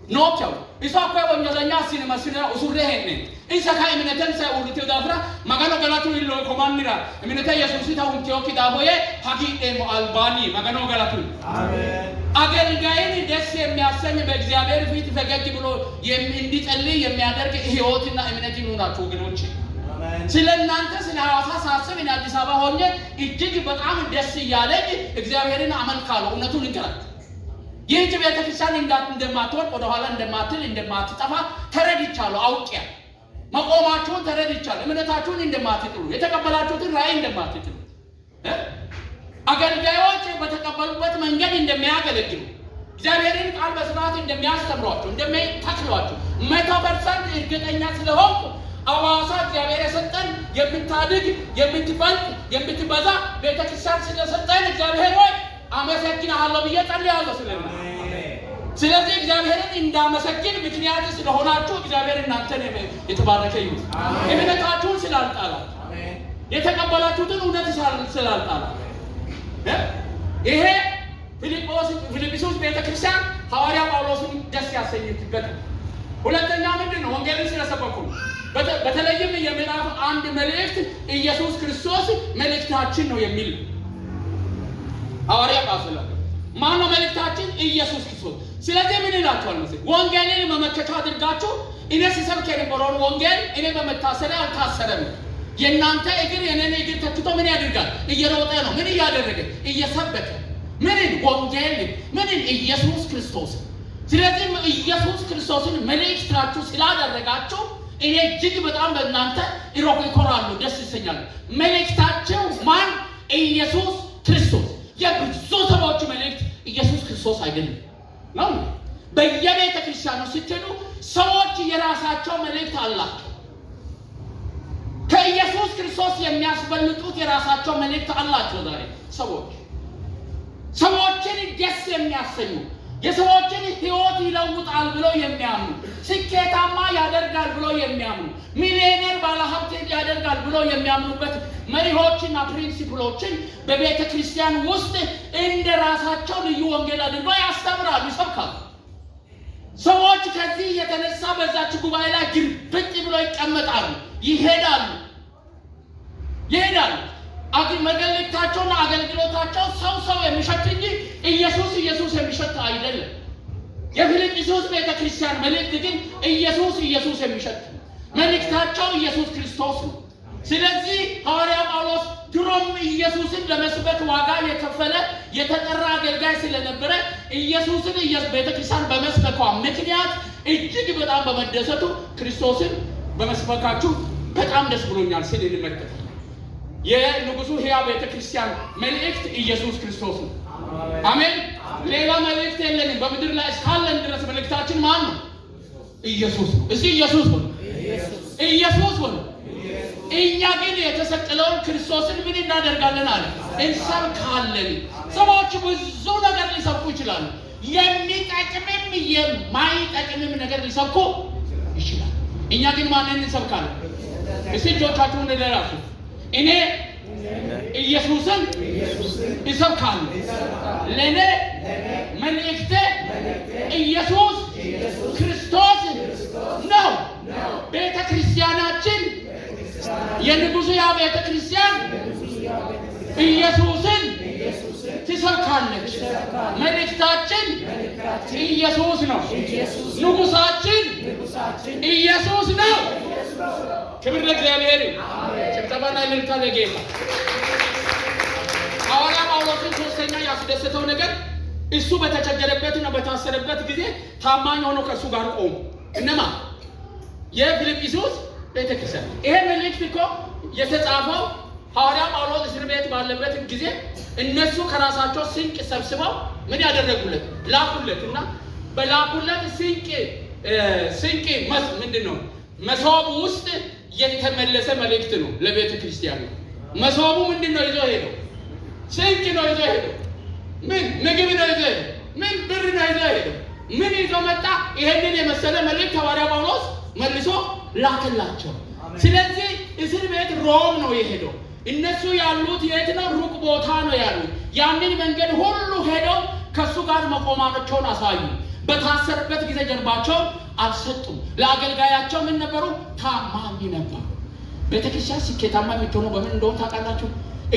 ኖኪያው ኢሳኮ ወንጀለኛ ሲነመስነ ኡሱሬ ሄነ ኢሳካ እምነተን ሳይውልት ዳፍራ ማጋኖ ገላቱ ይሎ ኮማንራ እምነተ ኢየሱስ ታውንቲዮ ኪዳቦዬ ሀቂኤ አልባኒ ማጋኖ ገላቱ አሜን። አገልጋይን ደስ የሚያሰኝ በእግዚአብሔር ፊት ፈገግ ብሎ እንዲጸልይ የሚያደርግ ህይወትና እምነት ይኑራችሁ ወገኖች። ስለናንተ ስለ ሐዋሳ ሳስብ እና አዲስ አበባ ሆኜ እጅግ በጣም ደስ እያለኝ እግዚአብሔርን አመልካለሁ። እውነቱን እንገራችሁ ይህች ቤተክርስቲያን እንደማትወርቅ ወደ ኋላ እንደማትጠፋ ተረድቻለሁ። አውቄያለሁ። መቆማችሁን ተረድቻለሁ። እምነታችሁን እንደማትጥሉ፣ የተቀበላችሁትን ራእይ እንደማትጥሉ፣ አገልጋዮች በተቀበሉበት መንገድ እንደሚያገለግሉ፣ እግዚአብሔርን ቃል በስርዓት እንደሚያስተምሯቸው፣ እንደሚተክሏቸው 100% እርግጠኛ ስለሆንኩ ሐዋሳ እግዚአብሔር የሰጠን የምታድግ የምትበልጥ የምትበዛ ቤተክርስቲያን ስለሰጠን እግዚአብሔር ሆይ አመሰግናለሁ ብዬ ጸልያለሁ። ስለዚህ እግዚአብሔርን እንዳመሰግን ምክንያት ስለሆናችሁ እግዚአብሔር እናንተን የተባረከ ይሁን። እምነታችሁን ስላልጣላችሁ፣ የተቀበላችሁትን እውነት ስላልጣላችሁ ይሄ ፊልጵስዩስ ቤተክርስቲያን ሐዋርያ ጳውሎስን ደስ ያሰኘችበት። ሁለተኛ ምንድን ነው? ወንጌልን ስለሰበኩ። በተለይም የምዕራፍ 1 መልእክት ኢየሱስ ክርስቶስ መልእክታችን ነው የሚል ሐዋርያ ጳውሎስ ማነው መልእክታችን? ኢየሱስ ክርስቶስ። ስለዚህ ምን ይላችኋል መሰለኝ? ወንጌልን መመከቻ አድርጋችሁ እኔ ሲሰብክ የነበረውን ወንጌል እኔ በመታሰሪያ አልታሰረም። የእናንተ እግር የኔን እግር ተክቶ ምን ያደርጋል? እየሮጠ ነው። ምን እያደረገ? እየሰበከ ምንን? ወንጌል ምንን? ኢየሱስ ክርስቶስ። ስለዚህ ኢየሱስ ክርስቶስን መልእክታችሁ ስላደረጋችሁ እኔ እጅግ በጣም በእናንተ እኮራለሁ፣ ደስ ይሰኛል። መልእክታችሁ ማን? ኢየሱስ ክርስቶስ። የብዙ ሰዎች መልእክት ኢየሱስ ክርስቶስ አይደለም ነው። በየቤተ ክርስቲያኑ ስትሄዱ ሰዎች የራሳቸው መልእክት አላቸው። ከኢየሱስ ክርስቶስ የሚያስበልጡት የራሳቸው መልእክት አላቸው። ዛሬ ሰዎችን ደስ የሚያሰኙ የሰዎችን ሕይወት ይለውጣል ብለው የሚያምኑ፣ ስኬታማ ያደርጋል ብለው የሚያምኑ፣ ሚሊዮነር ባለሀብት ያደርጋል ብለው የሚያምኑበት መሪዎችና ፕሪንሲፕሎችን በቤተ ክርስቲያን ውስጥ እንደ ራሳቸው ልዩ ወንጌል አድርገው ያስተምራሉ፣ ይሰብካሉ። ሰዎች ከዚህ የተነሳ በዛች ጉባኤ ላይ ግርብጥ ብለው ይቀመጣሉ፣ ይሄዳሉ። መልእክታቸውና አገልግሎታቸው ሰው የሚሸት እንጂ ኢየሱስ የሚሸት አይደለም። የፊልጵስዩስ ቤተክርስቲያን መልእክት ግን ኢየሱስ የሚሸት መልእክታቸው ኢየሱስ ክርስቶስ ነው። ስለዚህ ሐዋርያ ጳውሎስ ድሮም ኢየሱስን ለመስበክ ዋጋ የከፈለ የተጠራ አገልጋይ ስለነበረ ኢየሱስን ቤተክርስቲያን በመስበኳ ምክንያት እጅግ በጣም በመደሰቱ ክርስቶስን በመስበካችሁ በጣም ደስ ብሎኛል ሲል እንመለከታለን። የንጉሱ ሕያው ቤተክርስቲያን መልእክት ኢየሱስ ክርስቶስ ነው። አሜን። ሌላ መልእክት የለንም። በምድር ላይ እስካለን ድረስ መልእክታችን ማን ነው? ኢየሱስ ነው። እስኪ ኢየሱስ ነው። እኛ ግን የተሰቀለውን ክርስቶስን ምን እናደርጋለን አለ? እንሰብካለን። ሰዎች ብዙ ነገር ሊሰብኩ ይችላሉ። የሚጠቅምም የማይጠቅምም ነገር ሊሰብኩ ይችላል። እኛ ግን ማንን እንሰብካለን? እስኪ እጆቻችሁን ለራሱ እኔ ኢየሱስን እሰብካለሁ። ለኔ መልእክቴ ኢየሱስ ክርስቶስ ነው። ቤተ ክርስቲያናችን የንጉሱ ያ ቤተ ክርስቲያን ኢየሱስን ትሰብካለች። መልእክታችን ኢየሱስ ነው። ንጉሳችን ኢየሱስ ነው። ክብር ለእግዚአብሔር። ጭብጨባና እልልታ ለጌታ። ሐዋርያ ጳውሎስን ሶስተኛ ያስደሰተው ነገር እሱ በተቸገረበትና በታሰረበት ጊዜ ታማኝ ሆኖ ከእሱ ጋር ቆሙ። እነማ? የፊልጵስዩስ ቤተክርስቲያን። ይሄ መልእክት እኮ የተጻፈው ሐዋርያ ጳውሎስ እስር ቤት ባለበት ጊዜ እነሱ ከራሳቸው ስንቅ ሰብስበው ምን ያደረጉለት? ላኩለትና በላኩለት ስንቅ ምንድነው? መሶብ ውስጥ የተመለሰ መልእክት ነው ለቤተ ክርስቲያን። መሶቡ ምንድነው ይዞ ሄደው? ስንቅ ነው ይዞ ሄደው። ምን ምግብ ነው ይዞ ሄደው? ምን ብር ነው ይዞ ሄደው? ምን ይዞ መጣ? ይሄንን የመሰለ መልእክት ሐዋርያ ጳውሎስ መልሶ ላከላቸው። ስለዚህ እስር ቤት ሮም ነው የሄደው። እነሱ ያሉት የት ነው? ሩቅ ቦታ ነው ያሉት። ያንን መንገድ ሁሉ ሄደው ከሱ ጋር መቆማቸውን አሳዩ። በታሰረበት ጊዜ ጀርባቸውን አልሰጡም። ለአገልጋያቸው ምን ነበሩ? ታማኝ ነበሩ። ቤተክርስቲያን ስኬታማ የምትሆነው በምን እንደሆነ ታውቃላችሁ?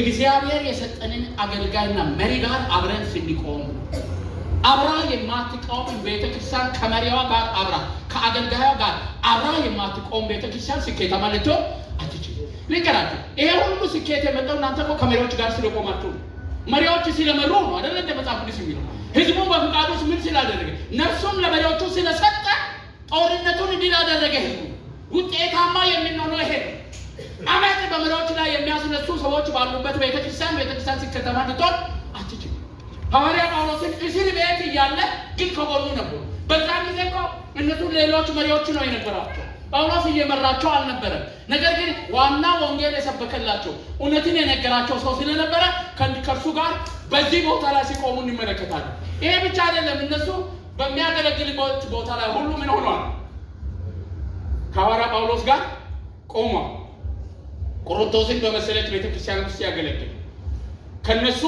እግዚአብሔር የሰጠንን አገልጋይና መሪ ጋር አብረን ስንቆም። አብራ የማትቆም ቤተክርስቲያን ከመሪዋ ጋር አብራ ከአገልጋዩ ጋር አብራ የማትቆም ቤተክርስቲያን ስኬታማ ልትሆን አትችልም። ልንገራችሁ፣ ይሄ ሁሉ ስኬት የመጣው እናንተ እኮ ከመሪዎች ጋር ስለቆማችሁ። መሪዎች ስለመሩ ነው አይደል? እንደ መጽሐፍ ቅዱስ የሚለው ህዝቡን በፍቃዱ ምን ስላደረገ ነፍሱን ለመሪዎቹ ስለሰጠ ጦርነቱን እንዲህ አደረገ። ህዝቡ ውጤታማ የሚሆነው ይሄ አመት በመሪዎች ላይ የሚያስነሱ ሰዎች ባሉበት ቤተክርስቲያን ስኬታማ ልትሆን አትችልም። ሐዋርያ ጳውሎስን እስር ቤት እያለ ግን ከጎኑ ነበሩ። በዛ ጊዜ እኮ እነሱ ሌሎች መሪዎች ነው የነበራቸው። ጳውሎስ እየመራቸው አልነበረም። ነገር ግን ዋና ወንጌል የሰበከላቸው እውነትን የነገራቸው ሰው ስለነበረ ከእርሱ ጋር በዚህ ቦታ ላይ ሲቆሙ እንመለከታለን። ይሄ ብቻ አይደለም፣ እነሱ በሚያገለግልበት ቦታ ላይ ሁሉ ምን ሆኗል? ከሐዋርያ ጳውሎስ ጋር ቆሟል። ቆሮንቶስን በመሰለች ቤተክርስቲያን ውስጥ ያገለግል ከነሱ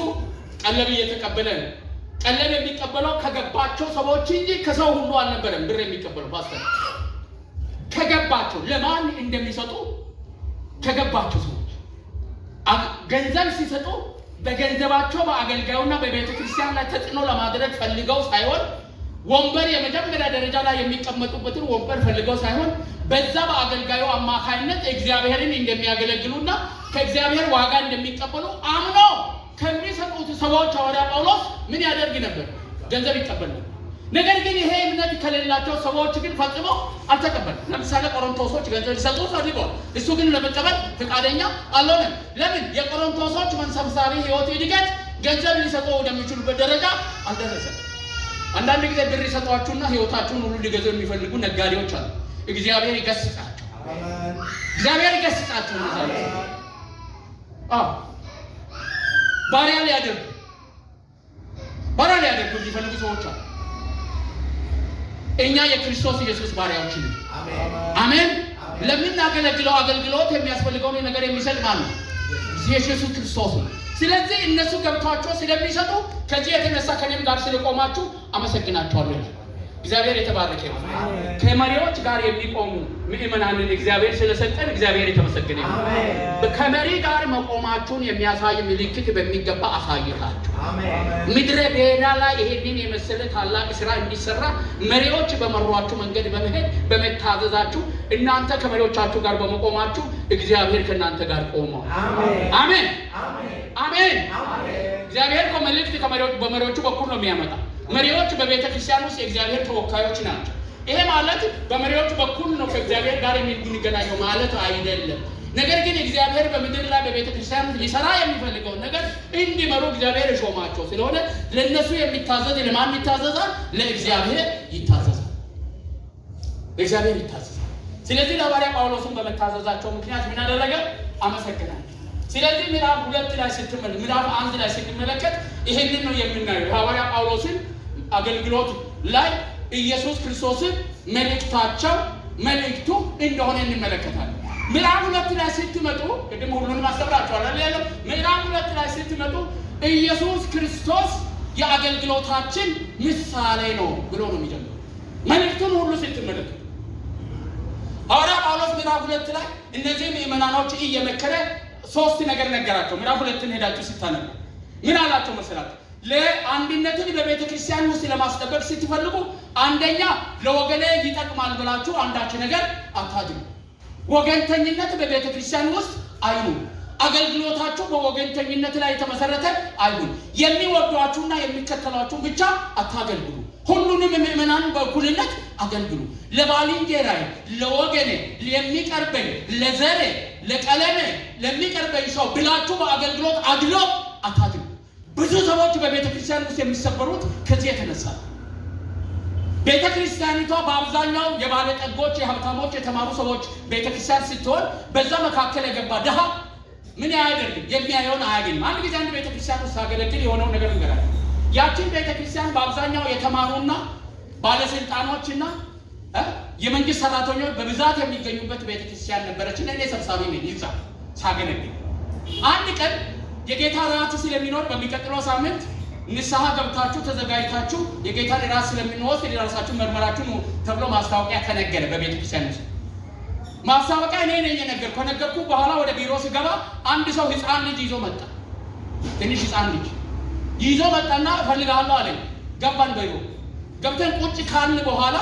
ቀለብ እየተቀበለ ነው። ቀለብ የሚቀበለው ከገባቸው ሰዎች እንጂ ከሰው ሁሉ አልነበረም። ብር የሚቀበለው ፓስተር ከገባቸው ለማን እንደሚሰጡ ከገባቸው ሰዎች ገንዘብ ሲሰጡ በገንዘባቸው በአገልጋዩና በቤተ ክርስቲያን ላይ ተጽዕኖ ለማድረግ ፈልገው ሳይሆን ወንበር የመጀመሪያ ደረጃ ላይ የሚቀመጡበትን ወንበር ፈልገው ሳይሆን በዛ በአገልጋዩ አማካይነት እግዚአብሔርን እንደሚያገለግሉና ከእግዚአብሔር ዋጋ እንደሚቀበሉ አምኖ ከሚሰጡት ሰዎች ሐዋርያ ጳውሎስ ምን ያደርግ ነበር? ገንዘብ ይቀበል ነበር። ነገር ግን ይሄ እምነት ከሌላቸው ሰዎች ግን ፈጽሞ አልተቀበለም። ለምሳሌ ቆሮንቶሶች ገንዘብ ሊሰጡ ፈልገዋል። እሱ ግን ለመቀበል ፈቃደኛ አልሆነም። ለምን? የቆሮንቶሶች መንፈሳዊ ሕይወት እድገት ገንዘብ ሊሰጡ ወደሚችሉበት ደረጃ አልደረሰም። አንዳንድ ጊዜ ብር ይሰጧችሁና ሕይወታችሁን ሁሉ ሊገዙ የሚፈልጉ ነጋዴዎች አሉ። እግዚአብሔር ይገስጻቸው። እግዚአብሔር ይገስጻቸው። ባሪያ ሊያደርጉ የሚፈልጉ ሰዎች አሉ። እኛ የክርስቶስ ኢየሱስ ባሪያዎች ነን። አሜን። ለምናገለግለው አገልግሎት የሚያስፈልገውን ነገር የሚሰጥ ማን ነው? ኢየሱስ ክርስቶስ ነው። ስለዚህ እነሱ ገብቷቸው ስለሚሰጡ ከዚህ የተነሳ ከኔም ጋር ስለቆማችሁ አመሰግናችኋለሁ። እግዚአብሔር የተባረከ ይሁን። ከመሪዎች ጋር የሚቆሙ ምእመናንን እግዚአብሔር ስለሰጠን እግዚአብሔር የተመሰገነ ይሁን። ከመሪ ጋር መቆማችሁን የሚያሳይ ምልክት በሚገባ አሳይታችሁ ምድረ በዳ ላይ ይሄንን የመሰለ ታላቅ ስራ እንዲሰራ መሪዎች በመሯችሁ መንገድ በመሄድ በመታዘዛችሁ እናንተ ከመሪዎቻችሁ ጋር በመቆማችሁ እግዚአብሔር ከእናንተ ጋር ቆሟል። አሜን አሜን። እግዚአብሔር መልእክት በመሪዎቹ በኩል ነው የሚያመጣ። መሪዎች በቤተ ክርስቲያን ውስጥ የእግዚአብሔር ተወካዮች ናቸው። ይሄ ማለት በመሪዎች በኩል ነው ከእግዚአብሔር ጋር የሚገናኘው ማለት አይደለም። ነገር ግን እግዚአብሔር በምድር ላይ በቤተ ክርስቲያን ሊሰራ የሚፈልገውን ነገር እንዲመሩ እግዚአብሔር የሾማቸው ስለሆነ ለነሱ የሚታዘዝ ለማን ይታዘዛል? ለእግዚአብሔር ይታዘዛል። ለእግዚአብሔር ይታዘዛል። ስለዚህ ሐዋርያ ጳውሎስን በመታዘዛቸው ምክንያት ምን አደረገ? አመሰግናለሁ። ስለዚህ ምዕራፍ 2 ላይ ስትመለከት ምዕራፍ 1 ላይ ስትመለከት ይሄንን ነው የምናየው። ሐዋርያ ጳውሎስን አገልግሎት ላይ ኢየሱስ ክርስቶስን መልእክቱ እንደሆነ እንመለከታለን። ምዕራፍ 2 ላይ ስትመጡ ቅድም ሁሉንም አስተምራችኋለሁ ያለው ምዕራፍ 2 ላይ ስትመጡ ኢየሱስ ክርስቶስ የአገልግሎታችን ምሳሌ ነው ብሎ ነው የሚጀምረው። መልእክቱን ሁሉ ስትመለከቱ ሐዋርያ ጳውሎስ ምዕራፍ 2 ላይ እነዚህ ምእመናኖች እየመከረ ሶስት ነገር ነገራቸው። ምዕራፍ 2 ሄዳችሁ ስታነቡ ምን አላቸው መሰላችሁ? ለአንድነትን በቤተ ክርስቲያን ውስጥ ለማስጠበቅ ስትፈልጉ አንደኛ ለወገኔ ይጠቅማል ብላችሁ አንዳች ነገር አታድርጉ። ወገንተኝነት በቤተ ክርስቲያን ውስጥ አይሁን። አገልግሎታችሁ በወገንተኝነት ላይ የተመሰረተ አይሁን። የሚወዷችሁና የሚከተሏችሁ ብቻ አታገልግሉ። ሁሉንም ምእመናን በእኩልነት አገልግሉ። ለባልንጀራዬ፣ ለወገኔ፣ የሚቀርበኝ፣ ለዘሬ፣ ለቀለሜ ለሚቀርበኝ ሰው ብላችሁ በአገልግሎት አድሎ አታድርጉ። ብዙ ሰዎች በቤተ ክርስቲያን ውስጥ የሚሰበሩት ከዚህ የተነሳ ቤተ ክርስቲያኒቷ በአብዛኛው የባለጠጎች፣ የሀብታሞች፣ የተማሩ ሰዎች ቤተ ክርስቲያን ስትሆን በዛ መካከል የገባ ድሃ ምን ያደርግ የሚያየውን አያገኝም። አንድ ጊዜ አንድ ቤተ ክርስቲያን ውስጥ አገለግል የሆነው ነገር እንገራለን። ያችን ቤተ ክርስቲያን በአብዛኛው የተማሩና ባለስልጣኖችና የመንግስት ሰራተኞች በብዛት የሚገኙበት ቤተ ክርስቲያን ነበረች። እኔ ሰብሳቢ ነኝ። ይዛ ሳገለግል አንድ ቀን የጌታ ራት ስለሚኖር በሚቀጥለው ሳምንት ንስሐ ገብታችሁ ተዘጋጅታችሁ የጌታን ራት ስለሚኖር የራሳችሁ መርመራችሁ ነው ተብሎ ማስታወቂያ ተነገረ በቤተ ክርስቲያን ውስጥ። ማስታወቂያ እኔ ነኝ ከነገርኩ በኋላ ወደ ቢሮ ስገባ አንድ ሰው ህፃን ልጅ ይዞ መጣ። ትንሽ ህፃን ልጅ ይዞ መጣና እፈልጋለሁ አለኝ። ገባን ቢሮ ገብተን ቁጭ ካልን በኋላ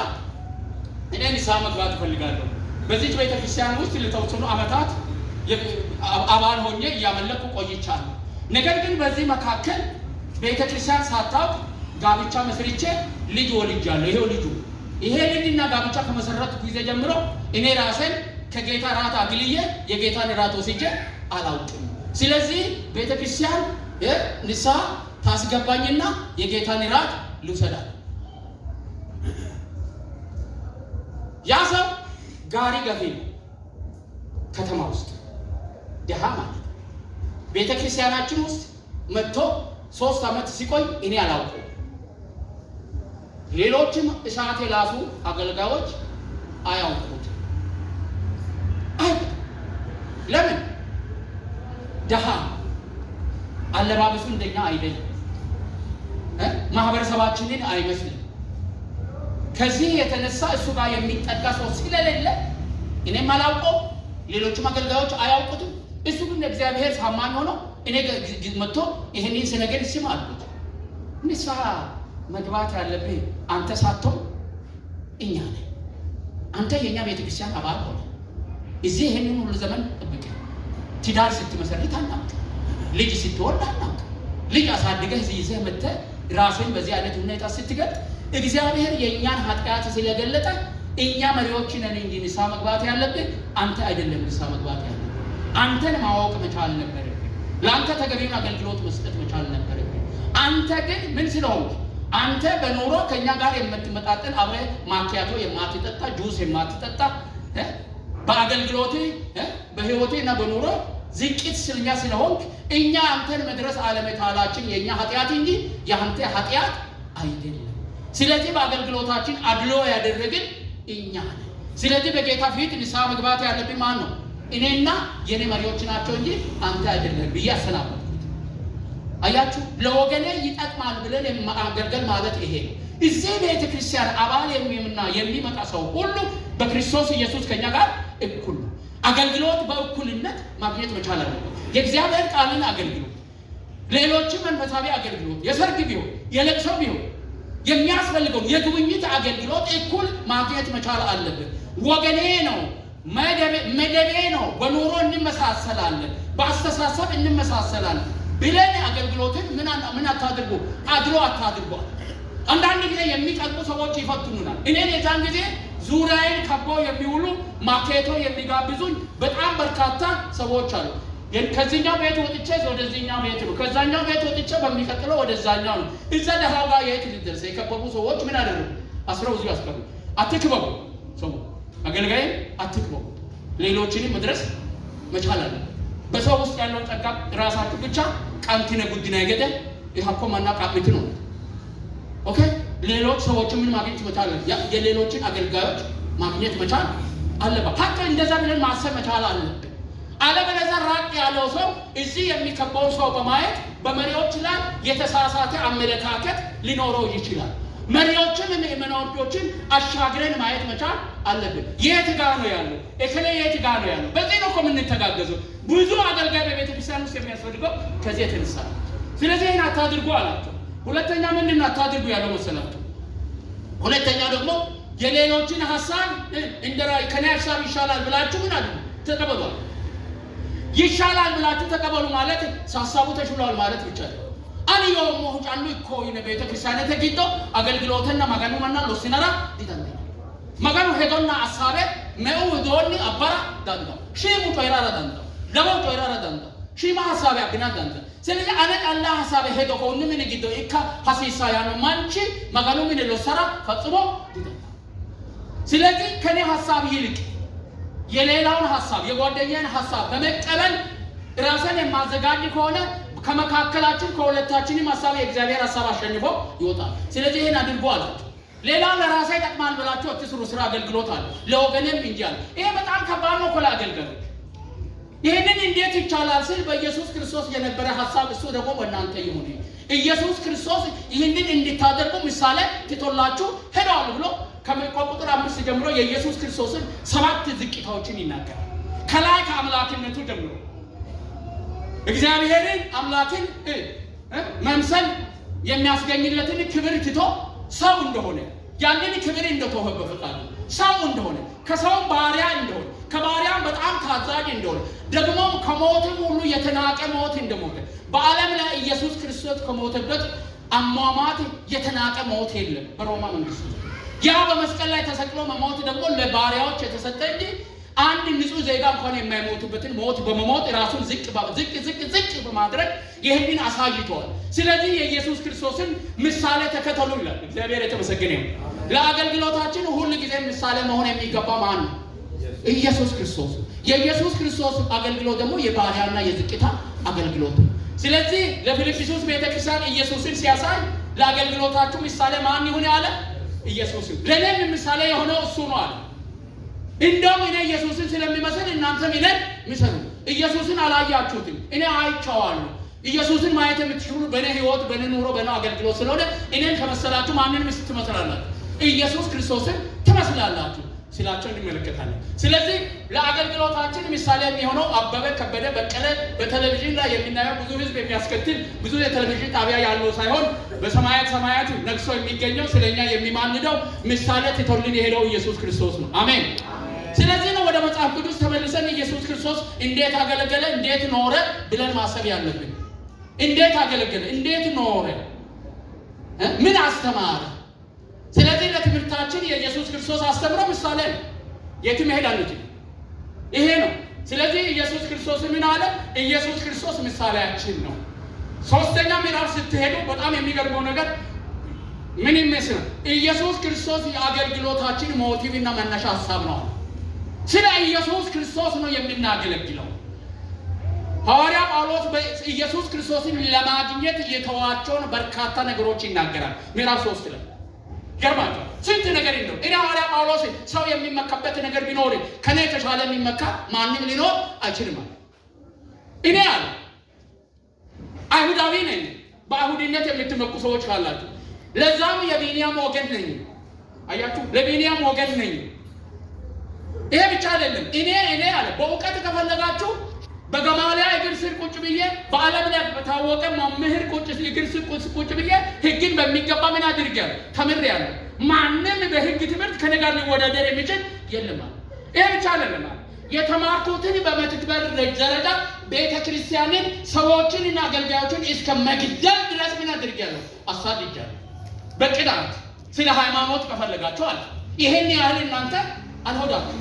እኔ ንስሐ መግባት እፈልጋለሁ። በዚህ ቤተ ክርስቲያን ውስጥ ለተወሰኑ ዓመታት አባል ሆኜ እያመለኩ ቆይቻለሁ። ነገር ግን በዚህ መካከል ቤተ ክርስቲያን ሳታውቅ ጋብቻ መስርቼ ልጅ ወልጃለሁ። ይሄው ልጁ ይሄ ልጅና ጋብቻ ከመሰረቱ ጊዜ ጀምሮ እኔ ራሴን ከጌታ ራት አግልዬ የጌታን ራት ወስጄ አላውቅም። ስለዚህ ቤተ ክርስቲያን ንስሐ ታስገባኝና የጌታን ራት ልውሰዳል። ያ ሰው ጋሪ ገፊ ነው። ከተማ ውስጥ ደሃ ማለት ቤተ ክርስቲያናችን ውስጥ መጥቶ 3 ዓመት ሲቆይ እኔ አላውቀው። ሌሎችም እሳት የላሱ አገልጋዮች አያውቁት። ለምን? ደሃ አለባበሱ እንደኛ አይደለም። ማህበረሰባችንን አይመስልም። ከዚህ የተነሳ እሱ ጋር የሚጠጋ ሰው ስለሌለ እኔም አላውቀው፣ ሌሎችም አገልጋዮች አያውቁትም። እሱ ግን እግዚአብሔር ታማኝ ሆኖ እኔ መጥቶ ይሄንን ሲነገር ስም አልኩት። ንስሐ መግባት ያለብህ አንተ ሳትሆን እኛ ነን። አንተ የኛ ቤተክርስቲያን አባል ሆነ እዚህ ይሄንን ሁሉ ዘመን ጠብቀ ትዳር ስትመሰርት አናውቅ፣ ልጅ ስትወልድ አናውቅ፣ ልጅ አሳድገህ እዚህ ይዘህ መጥተህ ራስን በዚህ አይነት ሁኔታ ስትገጥ እግዚአብሔር የእኛን ኃጢአት ስለገለጠ እኛ መሪዎች ነን እንጂ ንስሐ መግባት ያለብህ አንተ አይደለም። ንስሐ መግባት ያለብህ አንተን ማወቅ መቻል ነበረብህ። ለአንተ ተገቢውን አገልግሎት መስጠት መቻል ነበረብህ። አንተ ግን ምን ስለሆንክ አንተ በኑሮ ከኛ ጋር የምትመጣጠን አብረህ ማኪያቶ የማትጠጣ ጁስ የማትጠጣ በአገልግሎት በህይወቴና በኑሮ ዝቅት ስለኛ ስለሆንክ እኛ አንተን መድረስ አለመቻላችን የኛ ኃጢአት እንጂ የአንተ ኃጢአት አይደለም። ስለዚህ በአገልግሎታችን አድሎ ያደረግን እኛ ነን። ስለዚህ በጌታ ፊት ንስሐ መግባት ያለብን ማን ነው? እኔና የኔ መሪዎች ናቸው እንጂ አንተ አይደለም ብዬ አሰናበትኩት። አያችሁ፣ ለወገኔ ይጠቅማል ብለን ማገልገል ማለት ይሄ ነው። እዚህ ቤተ ክርስቲያን አባል የሚመጣ ሰው ሁሉ በክርስቶስ ኢየሱስ ከኛ ጋር እኩል ነው። አገልግሎት በእኩልነት ማግኘት መቻል አለበት። የእግዚአብሔር ቃልን አገልግሎት፣ ሌሎችም መንፈሳዊ አገልግሎት፣ የሰርግ ቢሆን የለቅሶ ቢሆን የሚያስፈልገው የጉብኝት አገልግሎት እኩል ማግኘት መቻል አለበት። ወገኔ ነው፣ መደቤ ነው፣ በኑሮ እንመሳሰላለን፣ በአስተሳሰብ እንመሳሰላለን ብለን አገልግሎትን ምን አታድርጉ፣ አድሎ አታድርጉ። አንዳንድ ጊዜ የሚቀርቡ ሰዎች ይፈትኑናል። እኔን የዛን ጊዜ ዙሪያዬን ከቦ የሚውሉ ማኬቶ የሚጋብዙኝ በጣም በርካታ ሰዎች አሉ። ከዚህኛው ቤት ወጥቼ ወደዚህኛው ቤት ነው፣ ከዛኛው ቤት ወጥቼ በሚቀጥለው ወደዛኛው ነው። እዛ ደሃው ጋር የት ልደርስ? የከበቡ ሰዎች ምን አደረጉ? አስረው እዚህ አስቀሩ። አትክበቡ፣ ሰው አገልጋይ አትክበቡ። ሌሎችንም መድረስ መቻል አለ። በሰው ውስጥ ያለው ጸጋ ራሳችሁ ብቻ ቃንቲነ ጉድና ይገደ ይሃኮ ማና ቃሚት ነው። ኦኬ፣ ሌሎች ሰዎችን ምን ማግኘት መቻል አለ? የሌሎችን አገልጋዮች ማግኘት መቻል አለበት። ሀቅ እንደዛ ብለን ማሰብ መቻል አለበት። አለበለዚያ ራቅ ያለው ሰው እዚህ የሚከበው ሰው በማየት በመሪዎች ላይ የተሳሳተ አመለካከት ሊኖረው ይችላል። መሪዎችን ምዕመናኖችን አሻግረን ማየት መቻል አለብን። የት ጋር ነው ያለው? እከሌ የት ጋር ነው ያለው? በዚህ ነው የምንተጋገዘው። ብዙ አገልጋይ በቤተ ክርስቲያን ውስጥ የሚያስፈልገው ከዚህ የተነሳ ነው። ስለዚህ ይህን አታድርጉ አላቸው። ሁለተኛ ምንድን ነው አታድርጉ ያለው መሰላቸው? ሁለተኛ ደግሞ የሌሎችን ሐሳብ እንደራይ ከኔ ሐሳብ ይሻላል ብላችሁ ምን አለ ተቀበሉ። ይሻላል ብላችሁ ተቀበሉ ማለት ሐሳቡ ተሽሏል ማለት ብቻ ነው። አንዮ ሞጫሉ እኮ የቤተ ክርስቲያን ተጊዶ አገልግሎትና ማጋኑ ማና ሎሲናራ ዲታንተ ማጋኑ ሄዶና ሐሳቤ ነው ዶኒ አባራ ዳንታ ሺሙ ጦይራራ ዳንታ ለሞ ጦይራራ ዳንታ ሺማ ሐሳቤ አብና ዳንታ ስለዚህ አነት አላህ ሐሳቤ ሄዶ ኮን ምን ጊዶ ኢካ ሐሲሳ ያኑ ማንቺ ማጋኑ ምን ሎሰራ ፈጽሞ ዲታንታ ስለዚህ ከኔ ሐሳብ ይልቅ የሌላውን ሐሳብ የጓደኛን ሐሳብ በመቀበል ራስን የማዘጋጅ ከሆነ ከመካከላችን ከሁለታችንም ሐሳብ የእግዚአብሔር ሐሳብ አሸንፎ ይወጣል። ስለዚህ ይሄን አድርጎ አላችሁ። ሌላ ለራሴ ይጠቅማል ብላችሁ አትስሩ። ስራ አገልግሎት አለ ለወገኔም እንጂ አለ። ይሄ በጣም ከባድ ነው ለአገልጋዮች። ይሄንን እንዴት ይቻላል ስል በኢየሱስ ክርስቶስ የነበረ ሐሳብ እሱ ደግሞ በእናንተ ይሁን። ኢየሱስ ክርስቶስ ይሄንን እንድታደርጉ ምሳሌ ትቶላችሁ ሄደዋል ብሎ ከቁጥር 5 ጀምሮ የኢየሱስ ክርስቶስን 7 ዝቅታዎችን ይናገራል። ከላይ ከአምላክነቱ ጀምሮ እግዚአብሔርን አምላክን መምሰል የሚያስገኝለትን ክብር ትቶ ሰው እንደሆነ ያንን ክብር እንደተወ በፈቃዱ ሰው እንደሆነ ከሰውም ባሪያ እንደሆነ ከባሪያም በጣም ታዛዥ እንደሆነ ደግሞ ከሞትም ሁሉ የተናቀ ሞት እንደሞተ በዓለም ላይ ኢየሱስ ክርስቶስ ከሞተበት አሟሟት የተናቀ ሞት የለም በሮማ መንግስት። ያ በመስቀል ላይ ተሰቅሎ መሞት ደግሞ ለባሪያዎች የተሰጠ እንጂ አንድ ንጹህ ዜጋ እንኳን የማይሞትበትን ሞት በመሞት ራሱን ዝቅ በማድረግ ይህንን አሳይቷል። ስለዚህ የኢየሱስ ክርስቶስን ምሳሌ ተከተሉ ይላል። እግዚአብሔር የተመሰገነ ይሁን። ለአገልግሎታችን ሁሉ ጊዜ ምሳሌ መሆን የሚገባ ማን ነው? ኢየሱስ ክርስቶስ። የኢየሱስ ክርስቶስ አገልግሎት ደግሞ የባሪያና የዝቅታ አገልግሎት። ስለዚህ ለፊልጵስዩስ ቤተክርስቲያን ኢየሱስን ሲያሳይ ለአገልግሎታችሁ ምሳሌ ማን ይሁን ያለ ኢየሱስ። ለኔም ምሳሌ የሆነው እሱ ነው አለ። እንደውም እኔ ኢየሱስን ስለሚመስል እናንተም እኔን ምሰሉ። ኢየሱስን አላያችሁትም፣ እኔ አይቼዋለሁ። ኢየሱስን ማየት የምትችሉ በእኔ ህይወት፣ በእኔ ኑሮ፣ በእኔ አገልግሎት ስለሆነ እኔን ከመሰላችሁ ማንንም ትመስላላችሁ? ኢየሱስ ክርስቶስን ትመስላላችሁ ሲላቸው እንመለከታለን። ስለዚህ ለአገልግሎታችን ምሳሌ የሚሆነው አበበ ከበደ በቀለ በቴሌቪዥን ላይ የምናየው ብዙ ህዝብ የሚያስከትል ብዙ የቴሌቪዥን ጣቢያ ያለው ሳይሆን በሰማያት ነግሶ የሚገኘው ስለኛ የሚማንደው ምሳሌ ትቶልን የሄደው ኢየሱስ ክርስቶስ ነው። አሜን። ስለዚህ ነው ወደ መጽሐፍ ቅዱስ ተመልሰን ኢየሱስ ክርስቶስ እንዴት አገለገለ፣ እንዴት ኖረ ብለን ማሰብ ያለብን። እንዴት አገለገለ፣ እንዴት ኖረ፣ ምን አስተማረ? ስለዚህ ለትምህርታችን የኢየሱስ ክርስቶስ አስተምሮ ምሳሌ ነው። የትም መሄድ አንችልም። ይሄ ነው። ስለዚህ ኢየሱስ ክርስቶስ ምን አለ? ኢየሱስ ክርስቶስ ምሳሌያችን ነው። ሶስተኛ ምዕራፍ ስትሄዱ በጣም የሚገርመው ነገር ምን ይመስላል? ኢየሱስ ክርስቶስ የአገልግሎታችን ሞቲቭና መነሻ ሐሳብ ነው። ስለ ኢየሱስ ክርስቶስ ነው የምናገለግለው። ሐዋርያ ጳውሎስ በኢየሱስ ክርስቶስን ለማግኘት የተዋቸውን በርካታ ነገሮች ይናገራል። ምዕራፍ 3 ላይ ገርማቸው ስንት ነገር ነው። እኔ ሐዋርያ ጳውሎስ ሰው የሚመካበት ነገር ቢኖር ከኔ የተሻለ የሚመካ ማንም ሊኖር አይችልም። እኔ አለ አይሁዳዊ ነኝ። በአይሁድነት የምትመኩ ሰዎች ካላችሁ ለዛም የቢንያም ወገን ነኝ። አያችሁ፣ ለቢንያም ወገን ነኝ። ይሄ ብቻ አይደለም። እኔ አለ በእውቀት ከፈለጋችሁ በገማልያ እግር ስር ቁጭ ብዬ በዓለም ላይ በታወቀ መምህር እግር ስር ቁጭ ብዬ ሕግን በሚገባ ምን አድርጌያለሁ? ተምሬያለሁ። ማንም በሕግ ትምህርት ከኔ ጋር ሊወዳደር የሚችል የለም። ይሄ ብቻ አይደለም። የተማርኩትን በመትግበር ደረጃ ቤተ ክርስቲያንን ሰዎችንና አገልጋዮችን እስከ መግደል ድረስ ምን አድርጌያለሁ? አሳድጃለሁ። በቅዳት ስለ ሃይማኖት ከፈለጋችሁ አለ ይሄን ያህል እናንተ አልሆዳችሁ።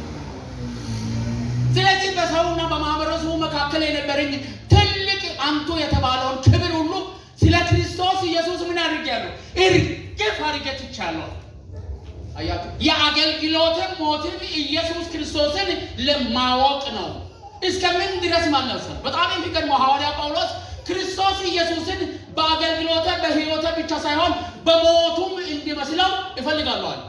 ስለዚህ በሰውና በማህበረሰቡ መካከል የነበረኝ ትልቅ አንቱ የተባለውን ክብር ሁሉ ስለ ክርስቶስ ኢየሱስ ምን አድርጌያለሁ? እርግፍ አድርጌ ትቻለሁ። አያችሁ፣ የአገልግሎትን ሞቲቭ ኢየሱስ ክርስቶስን ለማወቅ ነው። እስከምን ድረስ ማለት ነው? በጣም የሚገርመው ሐዋርያ ጳውሎስ ክርስቶስ ኢየሱስን በአገልግሎተ በህይወተ ብቻ ሳይሆን በሞቱም እንዲመስለው ይፈልጋለዋል።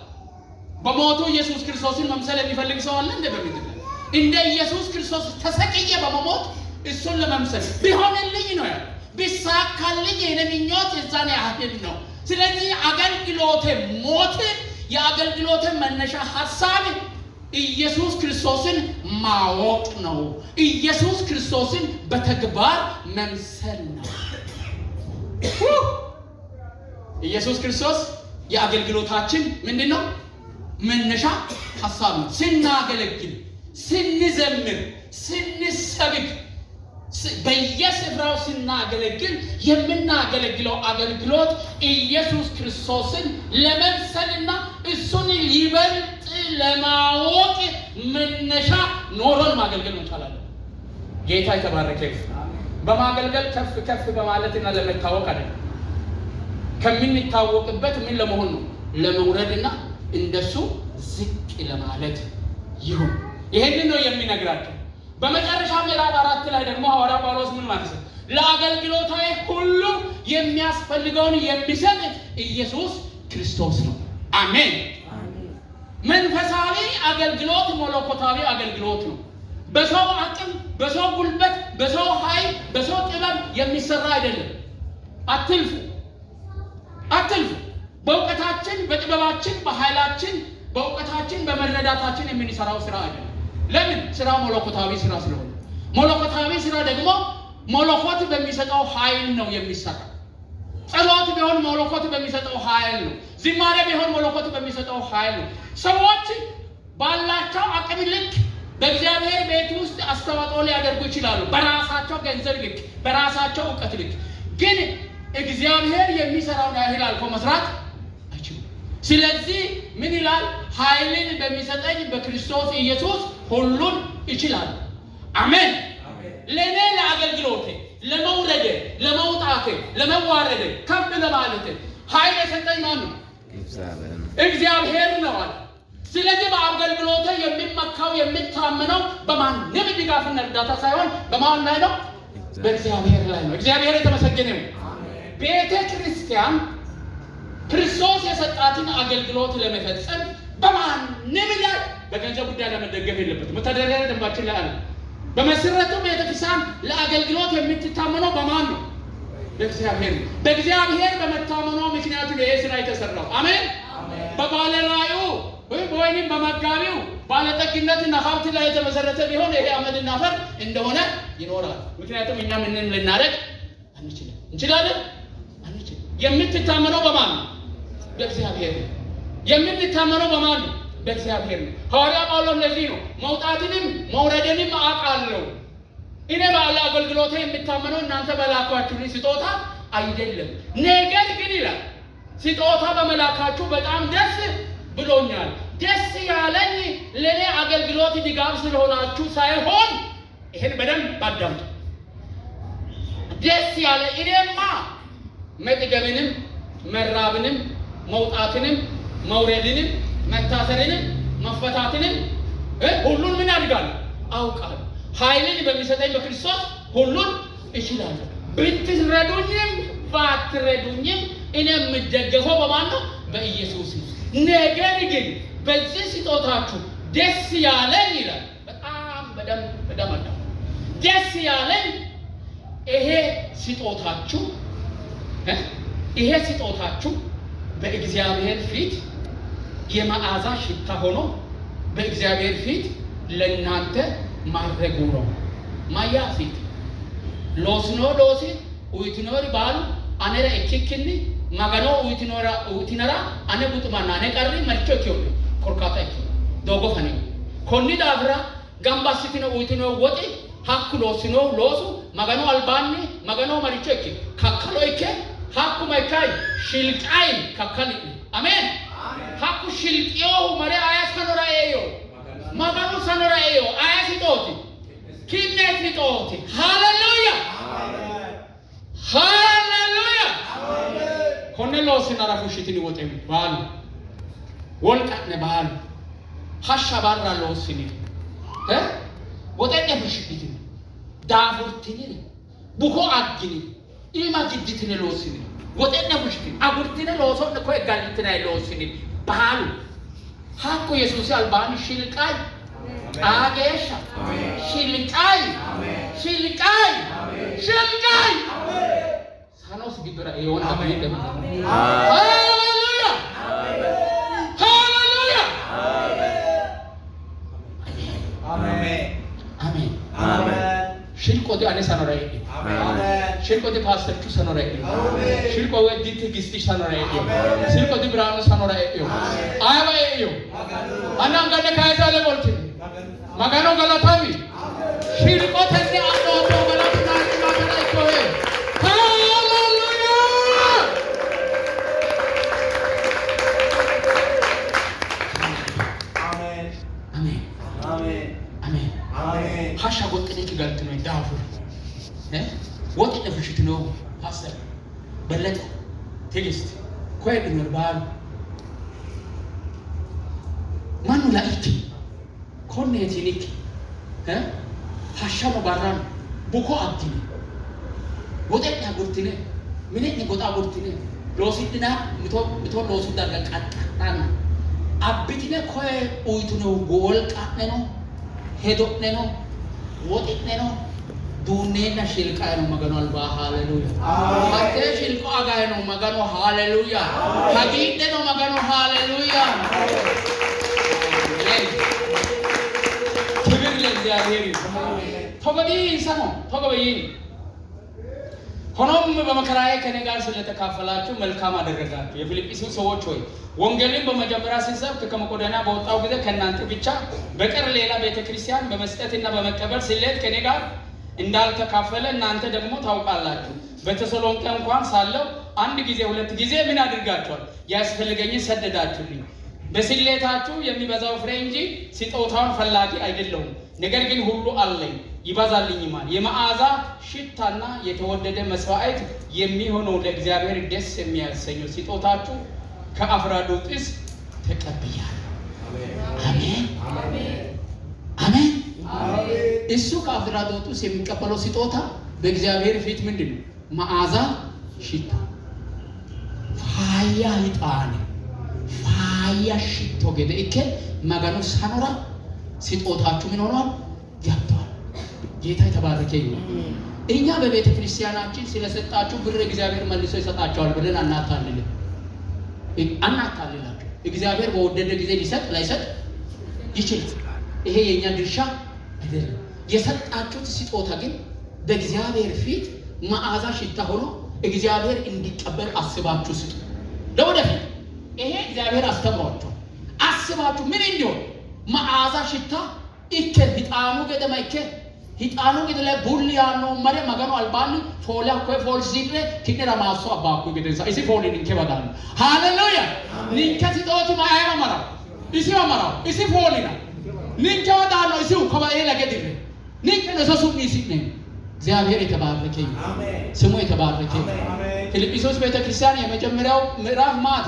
በሞቱ ኢየሱስ ክርስቶስን መምሰል የሚፈልግ ሰው አለ እንደ በምድር እንደ ኢየሱስ ክርስቶስ ተሰቅዬ በመሞት እሱን ለመምሰል ቢሆንልኝ ነው ያለው። ቢሳካልኝ የኔ ምኞት የዛኔ ያህል ነው። ስለዚህ አገልግሎት ሞት የአገልግሎት መነሻ ሐሳብ ኢየሱስ ክርስቶስን ማወቅ ነው። ኢየሱስ ክርስቶስን በተግባር መምሰል ነው። ኢየሱስ ክርስቶስ የአገልግሎታችን ምንድነው? መነሻ ሐሳብ ነው። ስናገለግል፣ ስንዘምር፣ ስንሰብክ በየስፍራው ስናገለግል የምናገለግለው አገልግሎት ኢየሱስ ክርስቶስን ለመምሰልና እሱን ይበልጥ ለማወቅ መነሻ ኖሮን ማገልገል እንችላለን። ጌታ የተባረከ ይሁን። በማገልገል ከፍ ከፍ በማለትና ለመታወቅ አይደለም። ከምንታወቅበት ምን ለመሆን ነው? ለመውረድና እንደሱ ዝቅ ለማለት ይሁን። ይሄንን ነው የሚነግራቸው። በመጨረሻ ምዕራፍ 4 ላይ ደግሞ ሐዋርያ ጳውሎስ ምን ማለት ነው? ለአገልግሎታዊ ሁሉ የሚያስፈልገውን የሚሰጥ ኢየሱስ ክርስቶስ ነው። አሜን። መንፈሳዊ አገልግሎት መለኮታዊ አገልግሎት ነው። በሰው አቅም፣ በሰው ጉልበት፣ በሰው ኃይል፣ በሰው ጥበብ የሚሰራ አይደለም። አትልፉ። በእውቀታችን፣ በጥበባችን፣ በኃይላችን፣ በእውቀታችን፣ በመረዳታችን የምንሰራው ስራ አይደለም። ለምን? ስራ መለኮታዊ ስራ ስለሆነ። መለኮታዊ ስራ ደግሞ መለኮት በሚሰጠው ኃይል ነው የሚሰራው። ጸሎት ቢሆን መለኮት በሚሰጠው ኃይል ነው። ዝማሬ ቢሆን መለኮት በሚሰጠው ኃይል ነው። ሰዎች ባላቸው አቅም ልክ በእግዚአብሔር ቤት ውስጥ አስተዋጽኦ ሊያደርጉ ይችላሉ፣ በራሳቸው ገንዘብ ልክ፣ በራሳቸው እውቀት ልክ። ግን እግዚአብሔር የሚሰራውን ያህል አልፎ መስራት አይችሉም። ስለዚህ ምን ይላል? ኃይልን በሚሰጠኝ በክርስቶስ ኢየሱስ ሁሉን ይችላል። አሜን። ለኔ ለአገልግሎቴ፣ ለመውረድ፣ ለመውጣት፣ ለመዋረድ፣ ከፍ ለማለት ኃይል የሰጠኝ ማን ነው? እግዚአብሔር ነው አለ። ስለዚህ በአገልግሎቴ የሚመካው የሚታመነው በማንም ድጋፍና እርዳታ ሳይሆን በማን ላይ ነው? በእግዚአብሔር ላይ ነው። እግዚአብሔር የተመሰገነ ነው። ቤተ ክርስቲያን ክርስቶስ የሰጣትን አገልግሎት ለመፈጸም በማንም ላይ በገንዘብ ጉዳይ ለመደገፍ የለበትም። መተዳደሪያ ደንባችን ላይ አለ። በመሰረቱ ቤተ ክርስቲያን ለአገልግሎት የምትታመነው በማን ነው? በእግዚአብሔር ነው። በእግዚአብሔር በመታመኗ ምክንያት ነው ይሄ ስራ የተሰራው። አሜን። በባለራዩ ወይም በመጋቢው ባለጠግነትና ሀብት ላይ የተመሰረተ ቢሆን ይሄ አመድና አፈር እንደሆነ ይኖራል። ምክንያቱም እኛ ምንም ልናደርግ አንችልም። እንችላለን? አንችልም። የምትታመነው በማን ነው? በእግዚአብሔር ነው። የምትታመነው በማን ነው? በእግዚአብሔር ነው። ሐዋርያ ጳውሎስ ለዚህ ነው መውጣትንም መውረድንም አውቃለሁ፣ እኔ ባለ አገልግሎቴ የምታመነው እናንተ በላኳችሁልኝ ስጦታ አይደለም፣ ነገር ግን ይላል ስጦታ በመላካችሁ በጣም ደስ ብሎኛል። ደስ ያለኝ ለኔ አገልግሎት ድጋፍ ስለሆናችሁ ሳይሆን፣ ይሄን በደንብ አዳምጡ። ደስ ያለ እኔማ መጥገብንም መራብንም መውጣትንም መውረድንም መታሰርንም መፈታትንም ሁሉን ምን አድርጋለሁ? አውቃለሁ። ኃይልን በሚሰጠኝ በክርስቶስ ሁሉን እችላለሁ። ብትረዱኝም ባትረዱኝም እኔ የምደገፈው በማን ነው? በኢየሱስ ነው። ነገር ግን በዚህ ስጦታችሁ ደስ ያለኝ ይላል። በጣም በደም ደስ ያለኝ ይሄ ስጦታችሁ በእግዚአብሔር ፊት የመዓዛ ሽታ ሆኖ በእግዚአብሔር ፊት ለእናንተ ማድረጉ ነው። ማያ ፊት ሎስኖ ሎሲ ኡይትኖሪ ባሉ አነረ እኪክኒ ማጋኖ ኡይትነራ አነ ቡጥማና አነ ቀሪ መርቾ ኪዮ ኮርካታ ኪዮ ዶጎ ፈኒ ኮኒ ዳብራ ጋምባሲቲኖ ኡይትኖ ወጢ ሀኩ ሎስኖ ሎሱ ማጋኖ አልባኒ ማጋኖ መርቾ ኪ ካካሎ ይከ ሀኩ ማይካይ ሽልቃይ ካካሊ አሜን። ሀኩ ሽልቂዮ መሪ አያስ ከኖራ ኤዮ ማጋኖ ሰኖራ ኤዮ አያስ ጦቲ ኪነት ጦቲ ሃሌሉያ ሃሌሉያ ኮነሎስ ናራፉሽቲኒ ወጤም ባል ወልቃነ ባል ሐሻ ባራ ሎስኒ ወጤነ ፍሽቲኒ ዳፉርቲኒ ቡኮ አግኒ ኢማ ጅጅቲኒ ሎስኒ ወጤነ ፍሽቲኒ አጉርቲኒ ሎሶ ነኮ ጋልቲና ሎስኒ ባል ሀቁ ኢየሱስ አልባን ሽልቃይ አጌሻ ሽልቃይ ካኖስ ቢዶራ ይሆን አሜን አሜን ሃሌሉያ ሃሌሉያ አሜን አሜን አሜን ሽልቆቴ አኔ ሰኖራይ አሜን ሽልቆቴ ፓስተርቹ ሰኖራይ ሽልቆ ወዲት ግስቲ ሰኖራይ ሽልቆቴ ብራኑ ሰኖራይ አባይ አናንጋደ ካይዛ ለቦልቲ ማጋኖ ገላታሚ ሽልቆቴ አንዶቶ ገላትና ማገናይ ኮሄ ሃሌሉያ አሜን አሜን አሜን አሜን አሜን ሀሻ ወጥኔ ይጋልጥ ነው ዳፉ ወጥ ነፍሽት ነው ፓስተር በለጠ ትግስት ኮይድ ነው ባል ማኑ ላይክ ኮኔቲኒክ ሀሻ መባራን ቡኮ አትኒ ወጤኛ ጉርቲኔ ምንኝ ጎጣ ጉርቲኔ ሎሲድና ምቶ ሎሱ ዳርጋቃጣና አብቲኔ ኮይ ኡይቱ ነው ጎልቃነ ነው ሄዶነ ነው ወጤነ ነው ዱኔና ሽልቃይ ነው መገኑ አልባ ሃሌሉያ አቴ ሽልቆ አጋይ ነው መገኑ ሃሌሉያ ሀጊደ ነው መገኑ ሃሌሉያ ክብር ለእግዚአብሔር ተገቢ ሰሞ ተገቢ ሆኖም በመከራዬ ከኔ ጋር ስለተካፈላችሁ መልካም አደረጋችሁ። የፊልጵስዩስ ሰዎች ሆይ ወንጌልን በመጀመሪያ ሲሰብክ ከመቄዶንያ በወጣው ጊዜ ከእናንተ ብቻ በቀር ሌላ ቤተክርስቲያን በመስጠትና በመቀበል ስሌት ከኔ ጋር እንዳልተካፈለ እናንተ ደግሞ ታውቃላችሁ። በተሰሎንቄ እንኳን ሳለው አንድ ጊዜ ሁለት ጊዜ ምን አድርጋችኋል? ያስፈልገኝን ሰደዳችሁልኝ። በስሌታችሁ የሚበዛው ፍሬ እንጂ ስጦታውን ፈላጊ አይደለሁም። ነገር ግን ሁሉ አለኝ ይበዛልኝማል። የመዓዛ ሽታና የተወደደ መስዋዕት የሚሆነው ለእግዚአብሔር ደስ የሚያሰኘው ስጦታችሁ ከአፍራዶጥስ ተቀብያለሁ። አሜን አሜን አሜን። እሱ ከአፍራዶጥስ የሚቀበለው ስጦታ በእግዚአብሔር ፊት ምንድነው? መዓዛ ሽታ ፋያ ይጣነ ፋያ ሽቶ ገደ እከ መገኑ ሳኖራ ስጦታችሁ ምን ሆኗል? ገብቷል። ጌታ የተባረከ ይሁን። እኛ በቤተ ክርስቲያናችን ስለሰጣችሁ ብር እግዚአብሔር መልሶ ይሰጣቸዋል ብለን አናታልልም። እግዚአብሔር በወደደ ጊዜ ሊሰጥ ላይሰጥ ይችላል። ይሄ የኛ ድርሻ አይደለም። የሰጣችሁት ስጦታ ግን በእግዚአብሔር ፊት መዓዛ ሽታ ሆኖ እግዚአብሔር እንዲቀበል አስባችሁ ስጡ። ለወደፊት ይሄ እግዚአብሔር አስተምሯችኋል። አስባችሁ ምን እንዲሆን መዓዛ ሽታ እከ ሂጣኑ ገደማ እከ ሂጣኑ ገደለ ቡልያኖ መረ መገኑ አልባኒ ፎላ ኮ ፎልሲድረ ኪነራ ማሶ አባኩ ገደሳ እሲ ፎሊን እንከ ባዳን ሃሌሉያ ኒንከ ሲጦቱ ማያማ መራ እሲ ማራ እሲ ፎሊና ኒንከ ወዳኖ እሲ ኮባኤ ለገድረ ኒንከ ነሰሱ ሚሲነ እግዚአብሔር የተባረከ አሜን። ስሙ የተባረከ አሜን። ፊልጵስዩስ ቤተክርስቲያን የመጀመሪያው ምዕራፍ ማቴ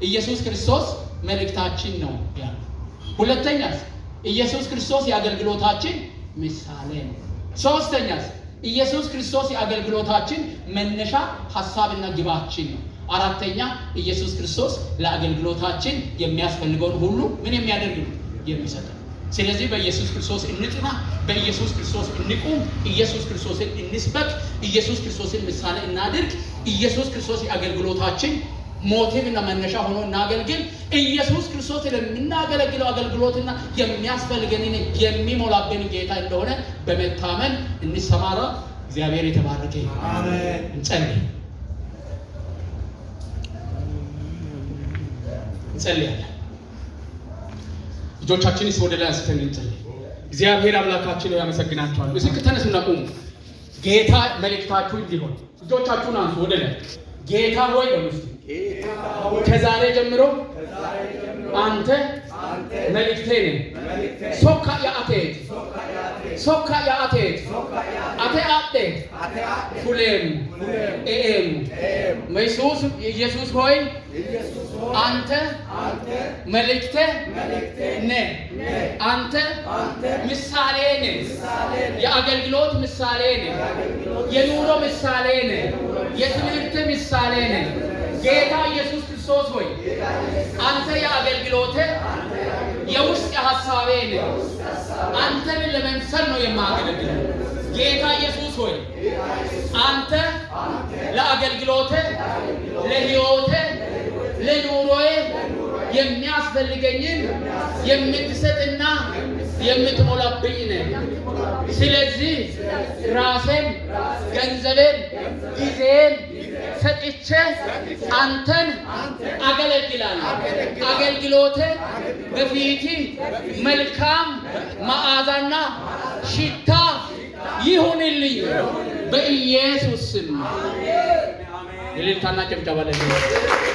ኢየሱስ ክርስቶስ መልእክታችን ነው ያለው። ሁለተኛስ ኢየሱስ ክርስቶስ የአገልግሎታችን ምሳሌ ነው። ሶስተኛስ ኢየሱስ ክርስቶስ የአገልግሎታችን መነሻ ሐሳብና ግባችን ነው። አራተኛ ኢየሱስ ክርስቶስ ለአገልግሎታችን የሚያስፈልገውን ሁሉ ምን የሚያደርግ ነው? የሚሰጥ። ስለዚህ በኢየሱስ ክርስቶስ እንጽና፣ በኢየሱስ ክርስቶስ እንቁም፣ ኢየሱስ ክርስቶስን እንስበክ፣ ኢየሱስ ክርስቶስን ምሳሌ እናድርግ። ኢየሱስ ክርስቶስ የአገልግሎታችን ሞቲቭና መነሻ ሆኖ እናገልግል። ኢየሱስ ክርስቶስ ለምናገለግለው አገልግሎትና የሚያስፈልገንን የሚሞላብን ጌታ እንደሆነ በመታመን እንሰማራ። እግዚአብሔር የተባረከ አሜን። እንጸልያለን። እጆቻችንስ ወደ ላይ አንስተን እንጸልይ። እግዚአብሔር አምላካችን ያመሰግናችኋል። ምስክር ተነሱና ቁሙ። ጌታ መልእክታችሁ እንዲሆን እጆቻችሁን አንሱ ወደ ላይ። ጌታ ሆይ በሉስ ከዛሬ ጀምሮ አንተ መልእክቴ ነህ። ሶካ ያአቴት ሶካ ያአቴት አቴ አጤ ፉሌም ኤም ኢየሱስ ኢየሱስ ሆይ አንተ መልእክቴ ነህ። አንተ ምሳሌ ነህ። የአገልግሎት ምሳሌ ነህ። የኑሮ ምሳሌ ነህ። የትምህርት ምሳሌ ነህ። ጌታ ኢየሱስ ክርስቶስ ሆይ አንተ የአገልግሎቴ የውስጥ ሐሳቤ ነህ። አንተን ለመምሰል ነው የማገለግለው። ጌታ ኢየሱስ ሆይ አንተ ለአገልግሎቴ ለሕይወቴ ለኑሮዬ የሚያስፈልገኝን የምትሰጥና የምትሞላብኝ ነህ። ስለዚህ ራሴን ገንዘቤን ጊዜን ሰጥቼ አንተን አገለግላለሁ። አገልግሎቴ በፊት መልካም መዓዛና ሽታ ይሁንልኝ በኢየሱስ ስም። እልልታና ጭብጨባ ለጌታ